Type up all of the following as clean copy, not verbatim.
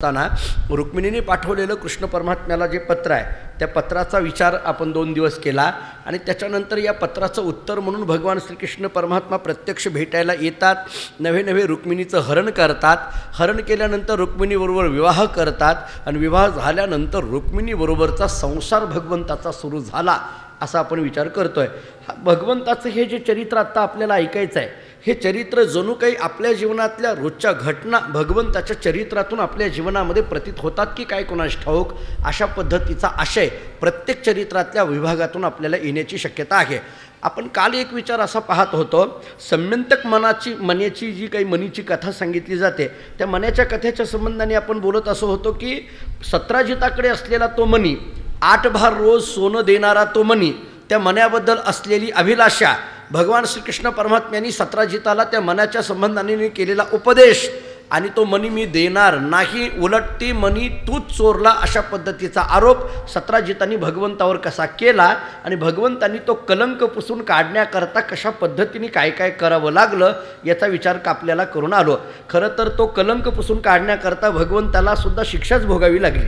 असताना रुक्मिणीने पाठवलेलं कृष्ण परमात्म्याला जे पत्र आहे त्या पत्राचा विचार आपण 2 दिवस केला आणि त्याच्यानंतर या पत्राचं उत्तर म्हणून भगवान श्रीकृष्ण परमात्मा प्रत्यक्ष भेटायला येतात, नवे नवे रुक्मिणीचं हरण करतात, हरण केल्यानंतर रुक्मिणीबरोबर विवाह करतात आणि विवाह झाल्यानंतर रुक्मिणीबरोबरचा संसार भगवंताचा सुरू झाला असा आपण विचार करतोय। भगवंताचं हे जे चरित्र आता आपल्याला ऐकायचं आहे हे चरित्र जणू काही आपल्या जीवनातल्या रोजच्या घटना भगवंताच्या चरित्रातून आपल्या जीवनामध्ये प्रतीत होतात की काय कोणास ठाऊक, अशा पद्धतीचा आशय प्रत्येक चरित्रातल्या विभागातून आपल्याला येण्याची शक्यता आहे। आपण काल एक विचार असा पाहत होतो, सम्यंतक मनाची जी काही मनीची कथा सांगितली जाते त्या मनाच्या कथेच्या संबंधाने आपण बोलत असं होतो की सत्राजिताकडे असलेला तो मनी, 8 भार रोज सोनं देणारा तो मनी, त्या मन्याबद्दल असलेली अभिलाषा, भगवान श्रीकृष्ण परमात्म्यांनी सत्राजिताला त्या मनाच्या संबंधाने केलेला उपदेश आणि तो मनी मी देणार नाही, उलट ती मनी तूच चोरला अशा पद्धतीचा आरोप सत्राजितांनी भगवंतावर कसा केला आणि भगवंतांनी तो कलंक पुसून काढण्याकरता कशा पद्धतीने काय काय करावं लागलं याचा विचार आपल्याला करून आलो। खरं तर तो कलंक पुसून काढण्याकरता भगवंताला सुद्धा शिक्षाच भोगावी लागली।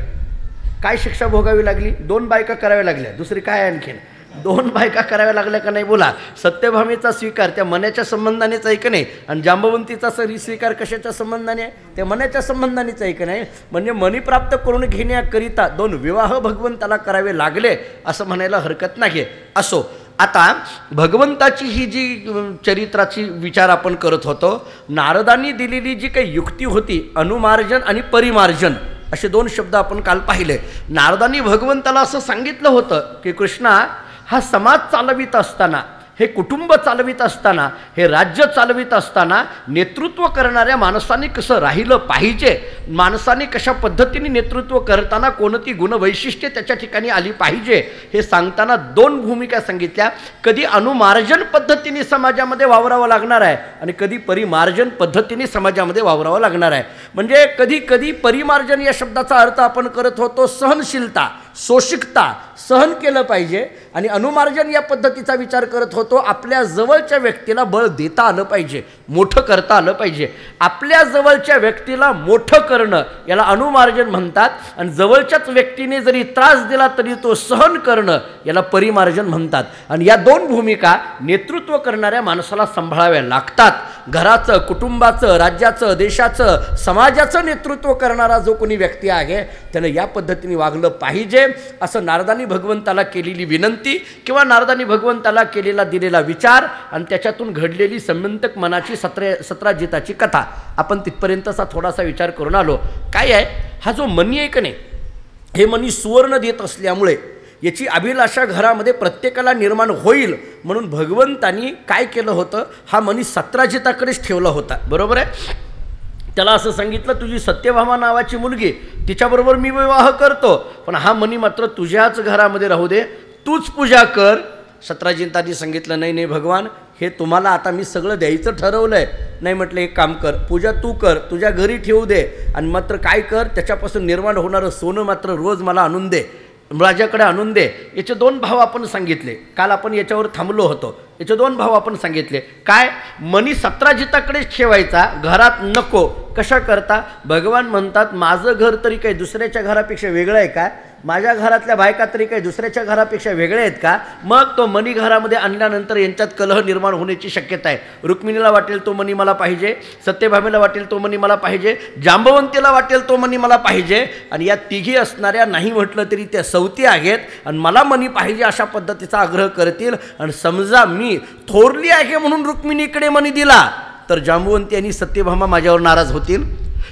काय शिक्षा भोगावी लागली? 2 बायका कराव्या लागल्या, दुसरी काय आणखीन 2 बायका कराव्या लागल्या का नाही बोला। सत्यभामेचा स्वीकार त्या मनाच्या संबंधानेच आहे का नाही, आणि जांबवंतीचा स्वीकार कशाच्या संबंधाने आहे? त्या मनाच्या संबंधानेच आहे का नाही। म्हणजे मनी प्राप्त करून घेण्याकरिता 2 विवाह भगवंताला करावे लागले असं म्हणायला हरकत नाही। असो, आता भगवंताची ही जी चरित्राची विचार आपण करत होतो, नारदांनी दिलेली जी काही युक्ती होती अनुमार्जन आणि परिमार्जन असे 2 शब्द आपण काल पाहिले। नारदांनी भगवंताला असं सांगितलं होतं की कृष्णा, हा समाज चालवित असताना, हे कुटुंब चालवित असताना, हे राज्य चालवित असताना नेतृत्व करणाऱ्या माणसाने कसं राहिलं पाहिजे, माणसाने कशा पद्धतीने नेतृत्व करताना कोणती गुणवैशिष्ट्ये त्याच्या ठिकाणी आली पाहिजे हे सांगताना 2 भूमिका सांगितल्या। कधी अनुमार्जन पद्धतीने समाजामध्ये वावरावं लागणार आहे आणि कधी परिमार्जन पद्धतीने समाजामध्ये वावरावं लागणार आहे। म्हणजे कधी कधी परिमार्जन या शब्दाचा अर्थ आपण करत होतो सहनशीलता, सोशिकता, सहन केलं पाहिजे, आणि अनुमार्जन या पद्धतीचा विचार करत होतो आपल्या जवळच्या व्यक्तीला बळ देता आलं पाहिजे, मोठं करता आलं पाहिजे। आपल्या जवळच्या व्यक्तीला मोठं करणं याला अनुमार्जन म्हणतात, आणि जवळच्याच व्यक्तीने जरी त्रास दिला तरी तो सहन करणं याला परिमार्जन म्हणतात। आणि या 2 भूमिका नेतृत्व करणाऱ्या माणसाला सांभाळाव्या लागतात। घराचं, कुटुंबाचं, राज्याचं, देशाचं, समाजाचं नेतृत्व करणारा जो कोणी व्यक्ती आहे त्यानं या पद्धतीने वागलं पाहिजे असं नारदांनी भगवंताला केलेली विनंती किंवा नारदांनी भगवंताला केलेला दिलेला विचार आणि त्याच्यातून घडलेली सम्यंतक मनाची सत्राजिताची कथा आपण तिथपर्यंतचा थोडासा विचार करून आलो। काय आहे, हा जो मनी आहे का नाही, हे मनी सुवर्ण देत असल्यामुळे याची अभिलाषा घरामध्ये प्रत्येकाला निर्माण होईल म्हणून भगवंतांनी काय केलं होतं, हा मनी सत्राजिताकडेच ठेवला होता, बरोबर आहे। त्याला असं सांगितलं, तुझी सत्यभामा नावाची मुलगी, तिच्याबरोबर मी विवाह करतो, पण हा मनी मात्र तुझ्याच घरामध्ये राहू दे, तूच पूजा कर। सत्राजितांनी सांगितलं, नाही नाही भगवान, हे तुम्हाला आता मी सगळं द्यायचं ठरवलं आहे। नाही म्हटलं, एक काम कर, पूजा तू कर, तुझ्या घरी ठेवू दे, आणि मात्र काय कर, त्याच्यापासून निर्माण होणारं सोनं मात्र रोज मला आणून दे, माझ्याकडे आणून दे। याचे 2 भाव आपण सांगितले, काल आपण याच्यावर थांबलो होतो। याचे 2 भाव आपण सांगितले, काय, मनी सत्राजिताकडेच ठेवायचा, घरात नको। कशा करता? भगवान म्हणतात माझं घर तरी काही दुसऱ्याच्या घरापेक्षा वेगळं आहे का? माझ्या घरातल्या बायका तरी काही दुसऱ्याच्या घरापेक्षा वेगळे आहेत का? मग तो मनी घरामध्ये आणल्यानंतर यांच्यात कलह निर्माण होण्याची शक्यता आहे। रुक्मिणीला वाटेल तो मनी मला पाहिजे, सत्यभामेला वाटेल तो मनी मला पाहिजे, जांबवंतीला वाटेल तो मनी मला पाहिजे, आणि या तिघी असणाऱ्या नाही म्हटलं तरी त्या सवती आहेत आणि मला मनी पाहिजे अशा पद्धतीचा आग्रह करतील। आणि समजा मी थोरली आहे म्हणून रुक्मिणीकडे मनी दिला तर जांबवंती आणि सत्यभामा माझ्यावर नाराज होतील।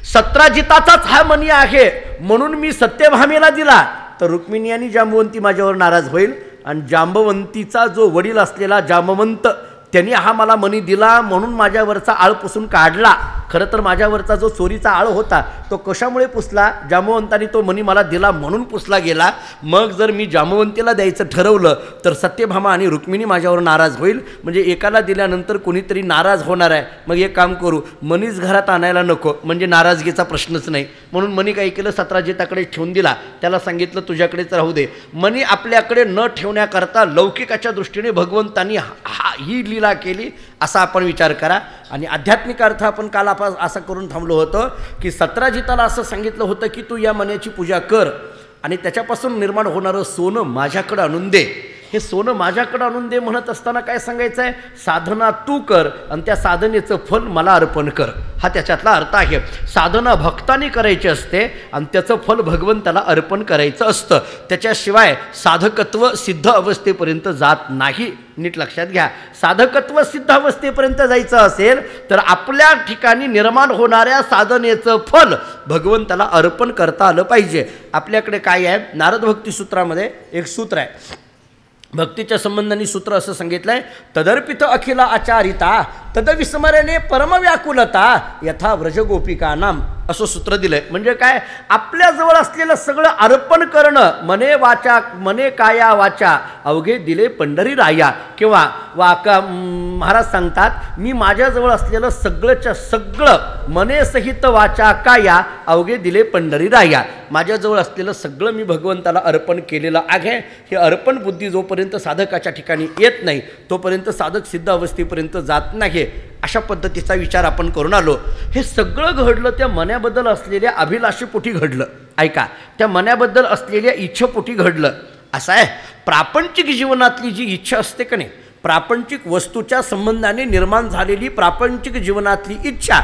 सत्राजिताचाच हा मनी आहे म्हणून मी सत्यभामेला दिला तर रुक्मिणी आणि जांबवंती माझ्यावर नाराज होईल, आणि जांबवंतीचा जो वडील असलेला जामवंत त्यांनी हा मला मनी दिला म्हणून माझ्यावरचा आळ पुसून काढला। खरं तर माझ्यावरचा जो चोरीचा आळ होता तो कशामुळे पुसला? जांबवंतांनी तो मनी मला दिला म्हणून पुसला गेला। मग जर मी जांबवंतीला द्यायचं ठरवलं तर सत्यभामा आणि रुक्मिणी माझ्यावर नाराज होईल, म्हणजे एकाला दिल्यानंतर कोणीतरी नाराज होणार आहे। मग एक काम करू, मनीच घरात आणायला नको, म्हणजे नाराजगीचा प्रश्नच नाही। म्हणून मनी काय केलं, सत्राजिताकडे ठेवून दिला, त्याला सांगितलं तुझ्याकडेच राहू दे। मनी आपल्याकडे न ठेवण्याकरता लौकिकाच्या दृष्टीने भगवंतांनी ही लीला केली असा आपण विचार करा. आणि आध्यात्मिक अर्थ आपण काल आपण असं करून थांबलो होतो की सतराजिताला असं सांगितलं होतं की तू या मण्याची पूजा कर आणि त्याच्यापासून निर्माण होणारं सोनं माझ्याकडं आणून दे. हे सोनं माझ्याकडं आणून दे म्हणत असताना काय सांगायचं आहे, साधना तू कर आणि त्या साधनेचं फल मला अर्पण कर, हा त्याच्यातला अर्थ आहे. साधना भक्तांनी करायची असते आणि त्याचं फल भगवंताला अर्पण करायचं असतं. त्याच्याशिवाय साधकत्व सिद्ध अवस्थेपर्यंत जात नाही. नीट लक्षात घ्या. साधकत्व सिद्ध अवस्थेपर्यंत जायचं असेल तर आपल्या ठिकाणी निर्माण होणाऱ्या साधनेचं फल भगवंताला अर्पण करता आलं पाहिजे. आपल्याकडे काय आहे, नारद भक्ती सूत्रामध्ये एक सूत्र आहे, भक्तीच्या संबंधाने सूत्र असं सांगितलं आहे, तदर्पित अखिला आचारिता तदविस्मरणे परमव्याकुलता यथा व्रजगोपिकानाम, असं सूत्र दिलंय. म्हणजे काय, आपल्याजवळ असलेलं सगळं अर्पण करणं, मने वाचा मने काया वाचा अवघे दिले पंढरी राया. किंवा महाराज सांगतात, मी माझ्याजवळ असलेलं सगळंच्या सगळं मनेसहित वाचा काया अवघे दिले पंढरी राया, माझ्याजवळ असलेलं सगळं मी भगवंताला अर्पण केलेलं आहे. हे अर्पण बुद्धी जोपर्यंत साधकाच्या ठिकाणी येत नाही तोपर्यंत साधक सिद्ध अवस्थेपर्यंत जात नाही. अशा पद्धतीचा विचार आपण करून आलो. हे सगळं घडलं त्या मनाबद्दल असलेल्या अभिलाषेपोटी घडलं. ऐका, त्या मनाबद्दल असलेल्या इच्छेपोटी घडलं. असं आहे, प्रापंचिक जीवनातली जी इच्छा असते का नाही, प्रापंचिक वस्तूच्या संबंधाने निर्माण झालेली प्रापंचिक जीवनातली इच्छा,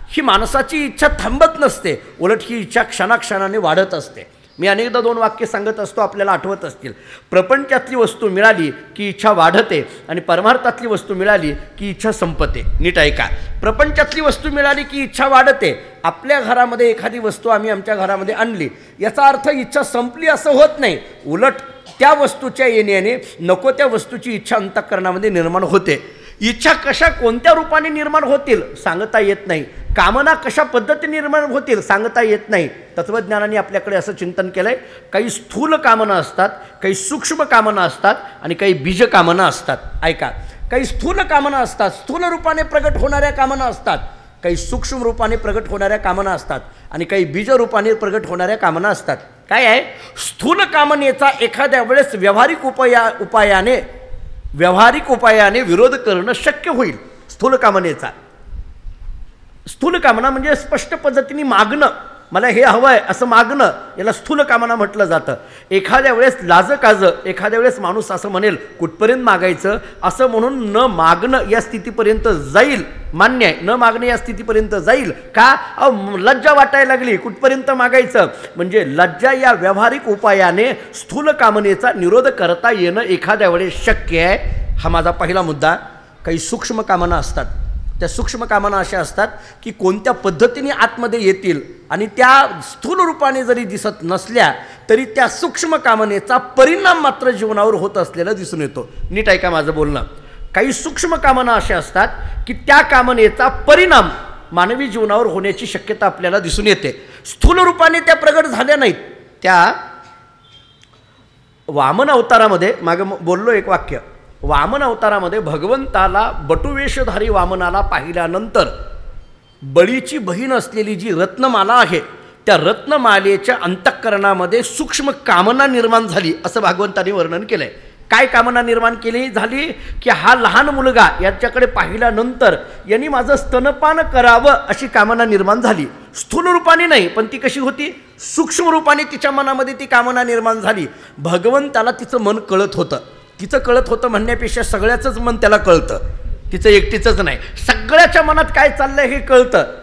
ही माणसाची इच्छा थांबत नसते, उलट ही इच्छा क्षणाक्षणाने वाढत असते. मी अनेकदा 2 वाक्य सांगत असतो, आपल्याला आठवत असतील. प्रपंचातली वस्तू मिळाली की इच्छा वाढते आणि परमार्थातली वस्तू मिळाली की इच्छा संपते. नीट ऐका, प्रपंचातली वस्तू मिळाली की इच्छा वाढते. आपल्या घरामध्ये एखादी वस्तू आम्ही आमच्या घरामध्ये आणली, याचा अर्थ इच्छा संपली असं होत नाही, उलट त्या वस्तूच्या येण्याने नको त्या वस्तूची इच्छा अंतःकरणामध्ये निर्माण होते. इच्छा कशा कोणत्या रूपाने निर्माण होतील सांगता येत नाही, कामना कशा पद्धतीने निर्माण होतील सांगता येत नाही. तत्त्वज्ञानाने आपल्याकडे असं चिंतन केलं आहे, काही स्थूल कामना असतात, काही सूक्ष्म कामना असतात आणि काही बीज कामना असतात. ऐका, काही स्थूल कामना असतात, स्थूल रूपाने प्रगट होणाऱ्या कामना असतात, काही सूक्ष्म रूपाने प्रगट होणाऱ्या कामना असतात आणि काही बीज रूपाने प्रगट होणाऱ्या कामना असतात. काय आहे, स्थूल कामनेचा एखाद्या वेळेस व्यावहारिक उपायाने विरोध करणं शक्य होईल. स्थूल कामनेचा, स्थूल कामना म्हणजे स्पष्ट पद्धतीने मागणं, मला हे हवं आहे असं मागणं, याला स्थूल कामना म्हटलं जातं. एखाद्या वेळेस लाजकाजं, एखाद्या वेळेस माणूस असं म्हणेल कुठपर्यंत मागायचं, असं म्हणून न मागणं या स्थितीपर्यंत जाईल, मान्य आहे, न मागणं या स्थितीपर्यंत जाईल. का, लज्जा वाटायला लागली, कुठपर्यंत मागायचं, म्हणजे लज्जा या व्यावहारिक उपायाने स्थूल कामनेचा निरोध करता येणं एखाद्या वेळेस शक्य आहे. हा माझा पहिला मुद्दा. काही सूक्ष्म कामना असतात, त्या सूक्ष्म कामना अशा असतात की कोणत्या पद्धतीने आतमध्ये येतील आणि त्या स्थूल रूपाने जरी दिसत नसल्या तरी त्या सूक्ष्म कामनेचा परिणाम मात्र जीवनावर होत असलेला दिसून येतो. नीट ऐका माझं बोलणं. काही सूक्ष्म कामना अशा असतात की त्या कामनेचा परिणाम मानवी जीवनावर होण्याची शक्यता आपल्याला दिसून येते. स्थूल रूपाने त्या प्रगट झाल्या नाहीत. त्या वामन अवतारामध्ये, मागं बोललो एक वाक्य, वामन अवतारामध्ये भगवंताला बटुवेशधारी वामनाला पाहिल्यानंतर बळीची बहीण असलेली जी रत्नमाला आहे त्या रत्नमालेच्या अंतःकरणामध्ये सूक्ष्म कामना निर्माण झाली असं भगवंताने वर्णन केलंय. काय कामना निर्माण केली झाली की हा लहान मुलगा याच्याकडे पाहिल्यानंतर यांनी माझं स्तनपान करावं अशी कामना निर्माण झाली. स्थूल रूपाने नाही, पण ती कशी होती, सूक्ष्म रूपाने तिच्या मनामध्ये ती कामना निर्माण झाली. भगवंताला तिचं मन कळत होतं. तिचं कळत होतं म्हणण्यापेक्षा सगळ्याचंच मन त्याला कळतं, तिचं एकटीचंच नाही, सगळ्याच्या मनात काय चाललंय हे कळतं.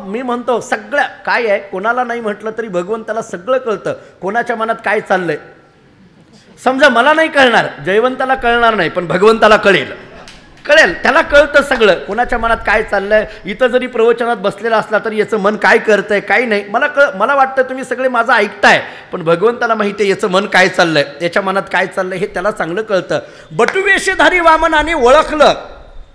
मी म्हणतो सगळ्या काय आहे, कोणाला नाही म्हटलं तरी भगवंताला सगळं कळतं कोणाच्या मनात काय चाललंय. समजा मला नाही कळणार, जयवंताला कळणार नाही, पण भगवंताला कळेल, त्याला कळतं सगळं कोणाच्या मनात काय चाललंय. इथं जरी प्रवचनात बसलेला असला तरी याचं मन काय करतंय काय नाही मला वाटतं तुम्ही सगळे माझं ऐकताय, पण भगवंताला माहिती आहे याचं मन काय चाललंय, याच्या मनात काय चाललंय हे त्याला चांगलं कळतं. बटुवेशधारी वामनाने ओळखलं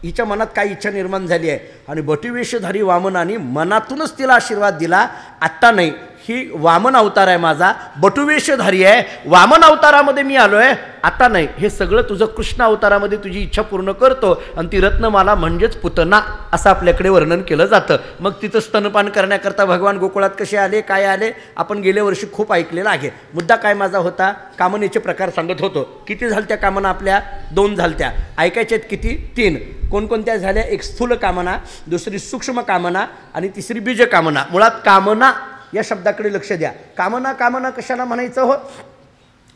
हिच्या मनात काय इच्छा निर्माण झाली आहे आणि बटुवेशधारी वामनाने मनातूनच तिला आशीर्वाद दिला. आत्ता नाही, ही वामन अवतार आहे माझा, बटुवेशधारी आहे, वामन अवतारामध्ये मी आलो आहे, आता नाही, हे सगळं तुझं कृष्ण अवतारामध्ये तुझी इच्छा पूर्ण करतो आणि ती रत्नमाला म्हणजेच पुतना असं आपल्याकडे वर्णन केलं जातं. मग तिथं स्तनपान करण्याकरता भगवान गोकुळात कसे आले, काय आले, आपण गेल्या वर्षी खूप ऐकलेलं आहे. मुद्दा काय माझा होता, कामनेचे प्रकार सांगत होतो. किती झालत्या कामना आपल्या? 2 झालत्या. ऐकायच्यात किती? 3. कोणकोणत्या झाल्या? एक स्थूल कामना, दुसरी सूक्ष्म कामना आणि तिसरी बीज कामना. मुळात कामना या शब्दाकडे लक्ष द्या. कामना कामना कशाला म्हणायचं हो?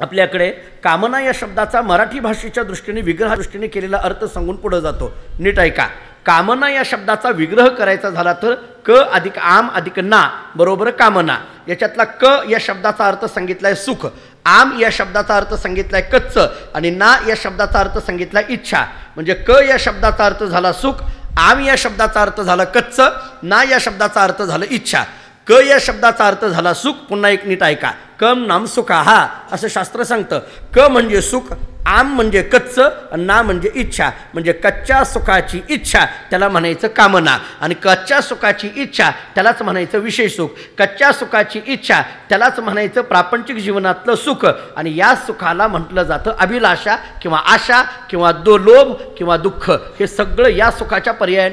आपल्याकडे कामना या शब्दाचा मराठी भाषेच्या दृष्टीने विग्रहा दृष्टीने केलेला अर्थ सांगून पुढे जातो. नीट ऐका. कामना या शब्दाचा विग्रह करायचा झाला तर क अधिक आम अधिक ना बरोबर कामना. याच्यातला क या शब्दाचा अर्थ सांगितलाय सुख, आम या शब्दाचा अर्थ सांगितलाय कच्च आणि ना या शब्दाचा अर्थ सांगितलाय इच्छा. म्हणजे क या शब्दाचा अर्थ झाला सुख, आम या शब्दाचा अर्थ झाला कच्च, ना या शब्दाचा अर्थ झाला इच्छा. क या शब्दाचा अर्थ झाला सुख. पुन्हा एक नीट ऐका. कम नाम सुखा हा असं शास्त्र सांगतं. क म्हणजे सुख, आम म्हणजे कच्च, ना म्हणजे इच्छा. म्हणजे कच्च्या सुखाची इच्छा त्याला म्हणायचं कामना आणि कच्च्या सुखाची इच्छा त्यालाच म्हणायचं विषय सुख. कच्च्या सुखाची इच्छा त्यालाच म्हणायचं प्रापंचिक जीवनातलं सुख आणि या सुखाला म्हटलं जातं अभिलाषा किंवा आशा किंवा लोभ किंवा दुःख. हे सगळं या सुखाच्या पर्याय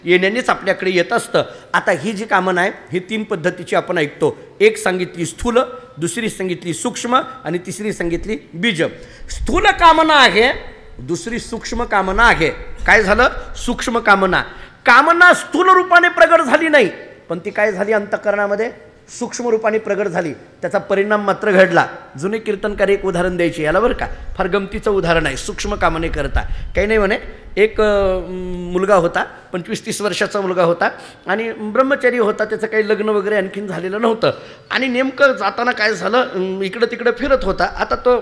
येण्यानेच आपल्याकडे येत असतं. आता ही जी कामना आहे ही 3 पद्धतीची आपण ऐकतो. एक सांगितली स्थूल, दुसरी सांगितली सूक्ष्म आणि तिसरी सांगितली बीज. स्थूल कामना आहे, दुसरी सूक्ष्म कामना आहे. काय झालं? सूक्ष्म कामना. कामना स्थूल रूपाने प्रगट झाली नाही, पण ती काय झाली अंतःकरणामध्ये सूक्ष्म रूपाने प्रगट झाली. त्याचा परिणाम मात्र घडला. जुने कीर्तनकार एक उदाहरण द्यायचे याला बरं का, फार गमतीचं उदाहरण आहे. सूक्ष्म कामने करता काही नाही म्हणे. एक मुलगा होता, 25-30 वर्षाचा मुलगा होता आणि ब्रह्मचारी होता. त्याचं काही लग्न वगैरे आणखीन झालेलं नव्हतं आणि नेमकं जाताना काय झालं, इकडं तिकडं फिरत होता. आता तो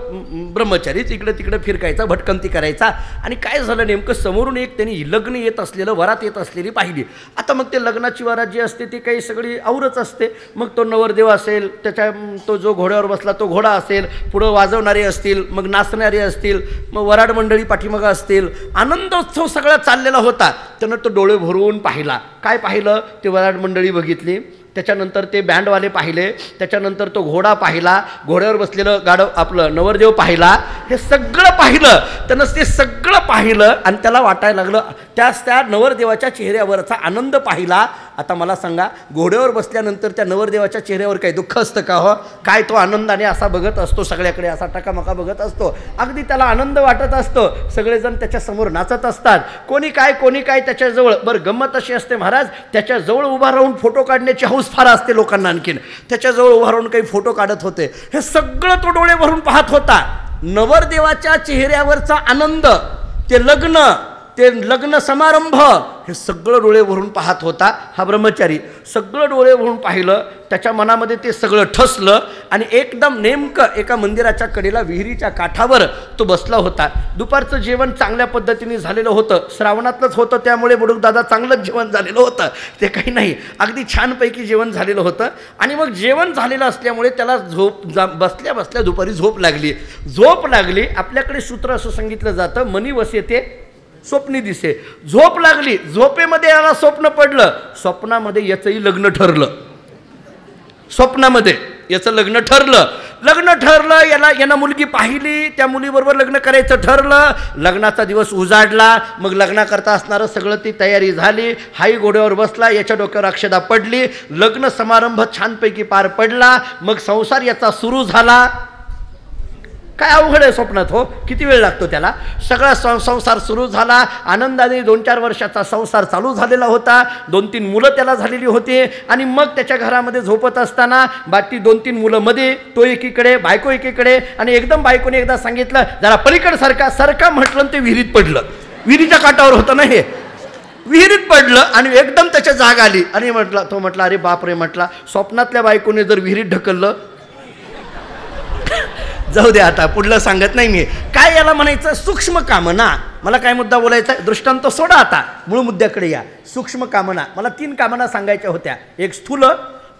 ब्रह्मचारीच इकडं तिकडं फिरकायचा, भटकंती करायचा आणि काय झालं नेमकं समोरून एक त्यांनी लग्न येत असलेलं, वरात येत असलेली पाहिली. आता मग ते लग्नाची वरात जी असते ती काही सगळी आवरच असते. मग तो नवरदेव असेल, त्याच्या तो जो घोड्यावर बसला तो घोडा असेल, पुढं वाजवणारे असतील, मग नाचणारे असतील, मग वराड मंडळी पाठीमागं असतील. आनंदोत्सव सगळा चाललेला होता. त्यानं तो डोळे भरून पाहिला. काय पाहिलं? ते वराड मंडळी बघितली, त्याच्यानंतर ते बँडवाले पाहिले, त्याच्यानंतर तो घोडा पाहिला, घोड्यावर बसलेलं गाडव आपलं नवरदेव पाहिला. हे सगळं पाहिलं त्यानं, ते सगळं पाहिलं आणि त्याला वाटायला लागलं, त्या नवरदेवाच्या चेहऱ्यावरचा आनंद पाहिला. आता मला सांगा, घोड्यावर बसल्यानंतर त्या नवरदेवाच्या चेहऱ्यावर काही दुःख असतं का हो? काय तो आनंदाने असा बघत असतो, सगळ्याकडे असा टकामका बघत असतो. अगदी त्याला आनंद वाटत असतो. सगळेजण त्याच्यासमोर नाचत असतात. कोणी काय त्याच्याजवळ. बरं, गंमत अशी असते महाराज, त्याच्याजवळ उभा राहून फोटो काढण्याची हौस फार असते लोकांना. आणखीन त्याच्याजवळ उभा राहून काही फोटो काढत होते. हे सगळं तो डोळे भरून पाहत होता. नवरदेवाच्या चेहऱ्यावरचा आनंद, ते लग्न समारंभ, हे सगळं डोळे भरून पाहत होता हा ब्रह्मचारी. सगळं डोळे भरून पाहिलं, त्याच्या मनामध्ये ते सगळं ठसलं आणि एकदम नेमकं एका मंदिराच्या कडेला विहिरीच्या काठावर तो बसला होता. दुपारचं जेवण चांगल्या पद्धतीने झालेलं होतं, श्रावणातलंच होतं, त्यामुळे बुडूक दादा चांगलंच जेवण झालेलं होतं. ते काही नाही, अगदी छानपैकी जेवण झालेलं होतं. आणि मग जेवण झालेलं असल्यामुळे त्याला बसल्या बसल्या दुपारी झोप लागली. आपल्याकडे सूत्र असं सांगितलं जातं, मनी वसेते स्वप्नी दिसे. झोप लागली, झोपेमध्ये याला स्वप्न पडलं, स्वप्नामध्ये याचंही लग्न ठरलं. स्वप्नामध्ये याचं लग्न ठरलं. यानं मुलगी पाहिली, त्या मुलीबरोबर लग्न करायचं ठरलं. लग्नाचा दिवस उजाडला. मग लग्नाकरता असणारं सगळं ती तयारी झाली. हाही घोड्यावर बसला, याच्या डोक्यावर अक्षदा पडली. लग्न समारंभ छानपैकी पार पडला. मग संसार याचा सुरू झाला. काय अवघड आहे स्वप्नात हो, किती वेळ लागतो त्याला. सगळा संसार सुरू झाला. आनंदाने 2-4 वर्षाचा संसार चालू झालेला होता. 2-3 मुलं त्याला झालेली होती. आणि मग त्याच्या घरामध्ये झोपत असताना बाकी 2-3 मुलं मध्ये, तो एकीकडे, बायको एकीकडे. आणि एकदम बायकोने एकदा सांगितलं, जरा पलीकडे सरका म्हटलं, ते विहिरीत पडलं. विहिरीच्या काठावर होतं ना हे, विहिरीत पडलं आणि एकदम त्याच्या जाग आली. आणि तो म्हटला अरे बापरे, म्हटला स्वप्नातल्या बायकोने जर विहिरीत ढकललं, जाऊ दे आता पुढलं सांगत नाही मी. काय याला म्हणायचं? सूक्ष्म कामना. मला काय मुद्दा बोलायचा आहे, दृष्टांत सोडा, आता मूळ मुद्द्याकडे या. सूक्ष्म कामना. मला 3 कामना सांगायच्या होत्या. एक स्थूल,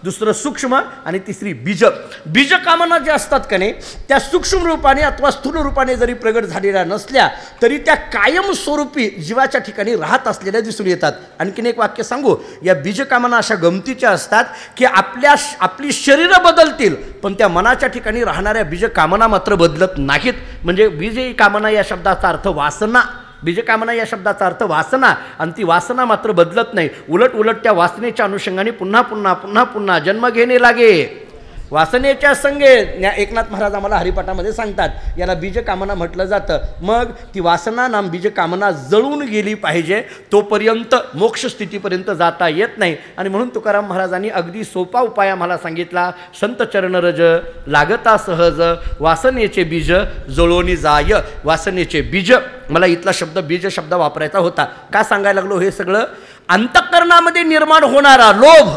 दुसरं सूक्ष्म आणि तिसरी बीज. बीजकामना ज्या असतात का नाही त्या सूक्ष्म रूपाने अथवा स्थूल रूपाने जरी प्रगट झालेल्या नसल्या तरी त्या कायमस्वरूपी जीवाच्या ठिकाणी राहत असलेल्या दिसून येतात. आणखीन एक वाक्य सांगू, या बीजकामना अशा गमतीच्या असतात की आपली शरीरं बदलतील पण त्या मनाच्या ठिकाणी राहणाऱ्या बीजकामना मात्र बदलत नाहीत. म्हणजे बीज कामना या शब्दाचा अर्थ वासना, बीजकामना या शब्दाचा अर्थ वासना, आणि ती वासना मात्र बदलत नाही. उलट त्या वासनेच्या अनुषंगाने पुन्हा पुन्हा पुन्हा पुन्हा जन्म घेणे लागे. वासनेच्या संगे एकनाथ महाराज आम्हाला हरिपाठामध्ये सांगतात याला बीजकामना म्हटलं जातं. मग ती वासना नाम बीजकामना जळून गेली पाहिजे, तोपर्यंत मोक्ष स्थितीपर्यंत जाता येत नाही. आणि म्हणून तुकाराम महाराजांनी अगदी सोपा उपाय आम्हाला सांगितला. संत चरणरज लागता सहज वासनेचे बीज जळोनी जाय. वासनेचे बीज, मला इथला शब्द बीज शब्द वापरायचा होता. का सांगायला लागलो, हे सगळं अंतःकरणामध्ये निर्माण होणारा लोभ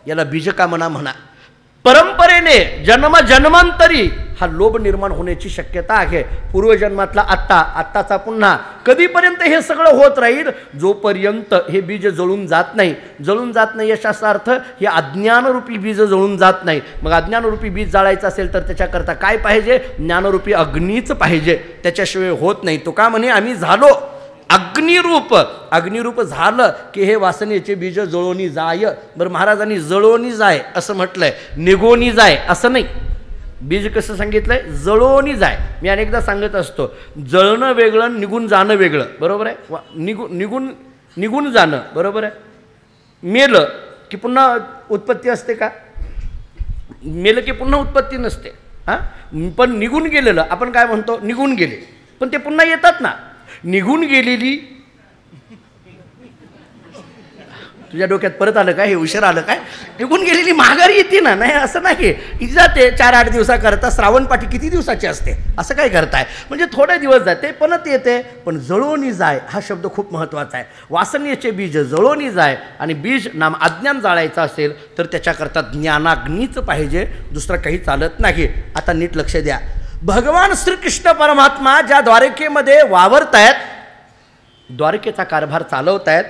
याला बीजकामना म्हणा. परंपरेने जन्मांतरी हा लोभ निर्माण होण्याची शक्यता आहे. पूर्वजन्मातला आत्ताचा पुन्हा कधीपर्यंत हे सगळं होत राहील, जोपर्यंत हे बीज जळून जात नाही. जळून जात नाही याचा अर्थ हे अज्ञानरूपी बीज जळून जात नाही. मग अज्ञानरूपी बीज जाळायचं असेल तर त्याच्याकरता काय पाहिजे, ज्ञानरूपी अग्नीच पाहिजे, त्याच्याशिवाय होत नाही. तो का म्हणे आम्ही झालो अग्निरूप झालं की हे वासनेचे बीज जळोनी जाय. बरं, महाराजांनी जळोनी जाय असं म्हटलंय, निघोनी जाय असं नाही. बीज कसं सांगितलंय, जळोनी जाय. मी अनेकदा सांगत असतो, जळणं वेगळं, निघून जाणं वेगळं, बरोबर आहे. निघून जाणं बरोबर आहे. मेलं की पुन्हा उत्पत्ती असते का, मेलं की पुन्हा उत्पत्ती नसते. हां, पण निघून गेलेलं आपण काय म्हणतो, निघून गेले, पण ते पुन्हा येतात ना. निघून गेलेली, तुझ्या डोक्यात परत आलं काय, हे उशीर आलं काय, निघून गेलेली माघारी येते ना. नाही असं नाही, ती जाते 4-8 दिवसाकरता. श्रावणपाठी किती दिवसाची असते, असं काय करताय, म्हणजे थोडे दिवस जाते परत येते. पण जळोनी जाय हा शब्द खूप महत्त्वाचा आहे. वासनेचे बीज जळोनी जाय, आणि बीज नाम अज्ञान जाळायचं असेल तर त्याच्याकरता ज्ञानाग्नीच पाहिजे, दुसरं काही चालत नाही. आता नीट लक्ष द्या, भगवान श्रीकृष्ण परमात्मा ज्या द्वारकेमध्ये वावरत आहेत, द्वारकेचा कारभार चालवत आहेत,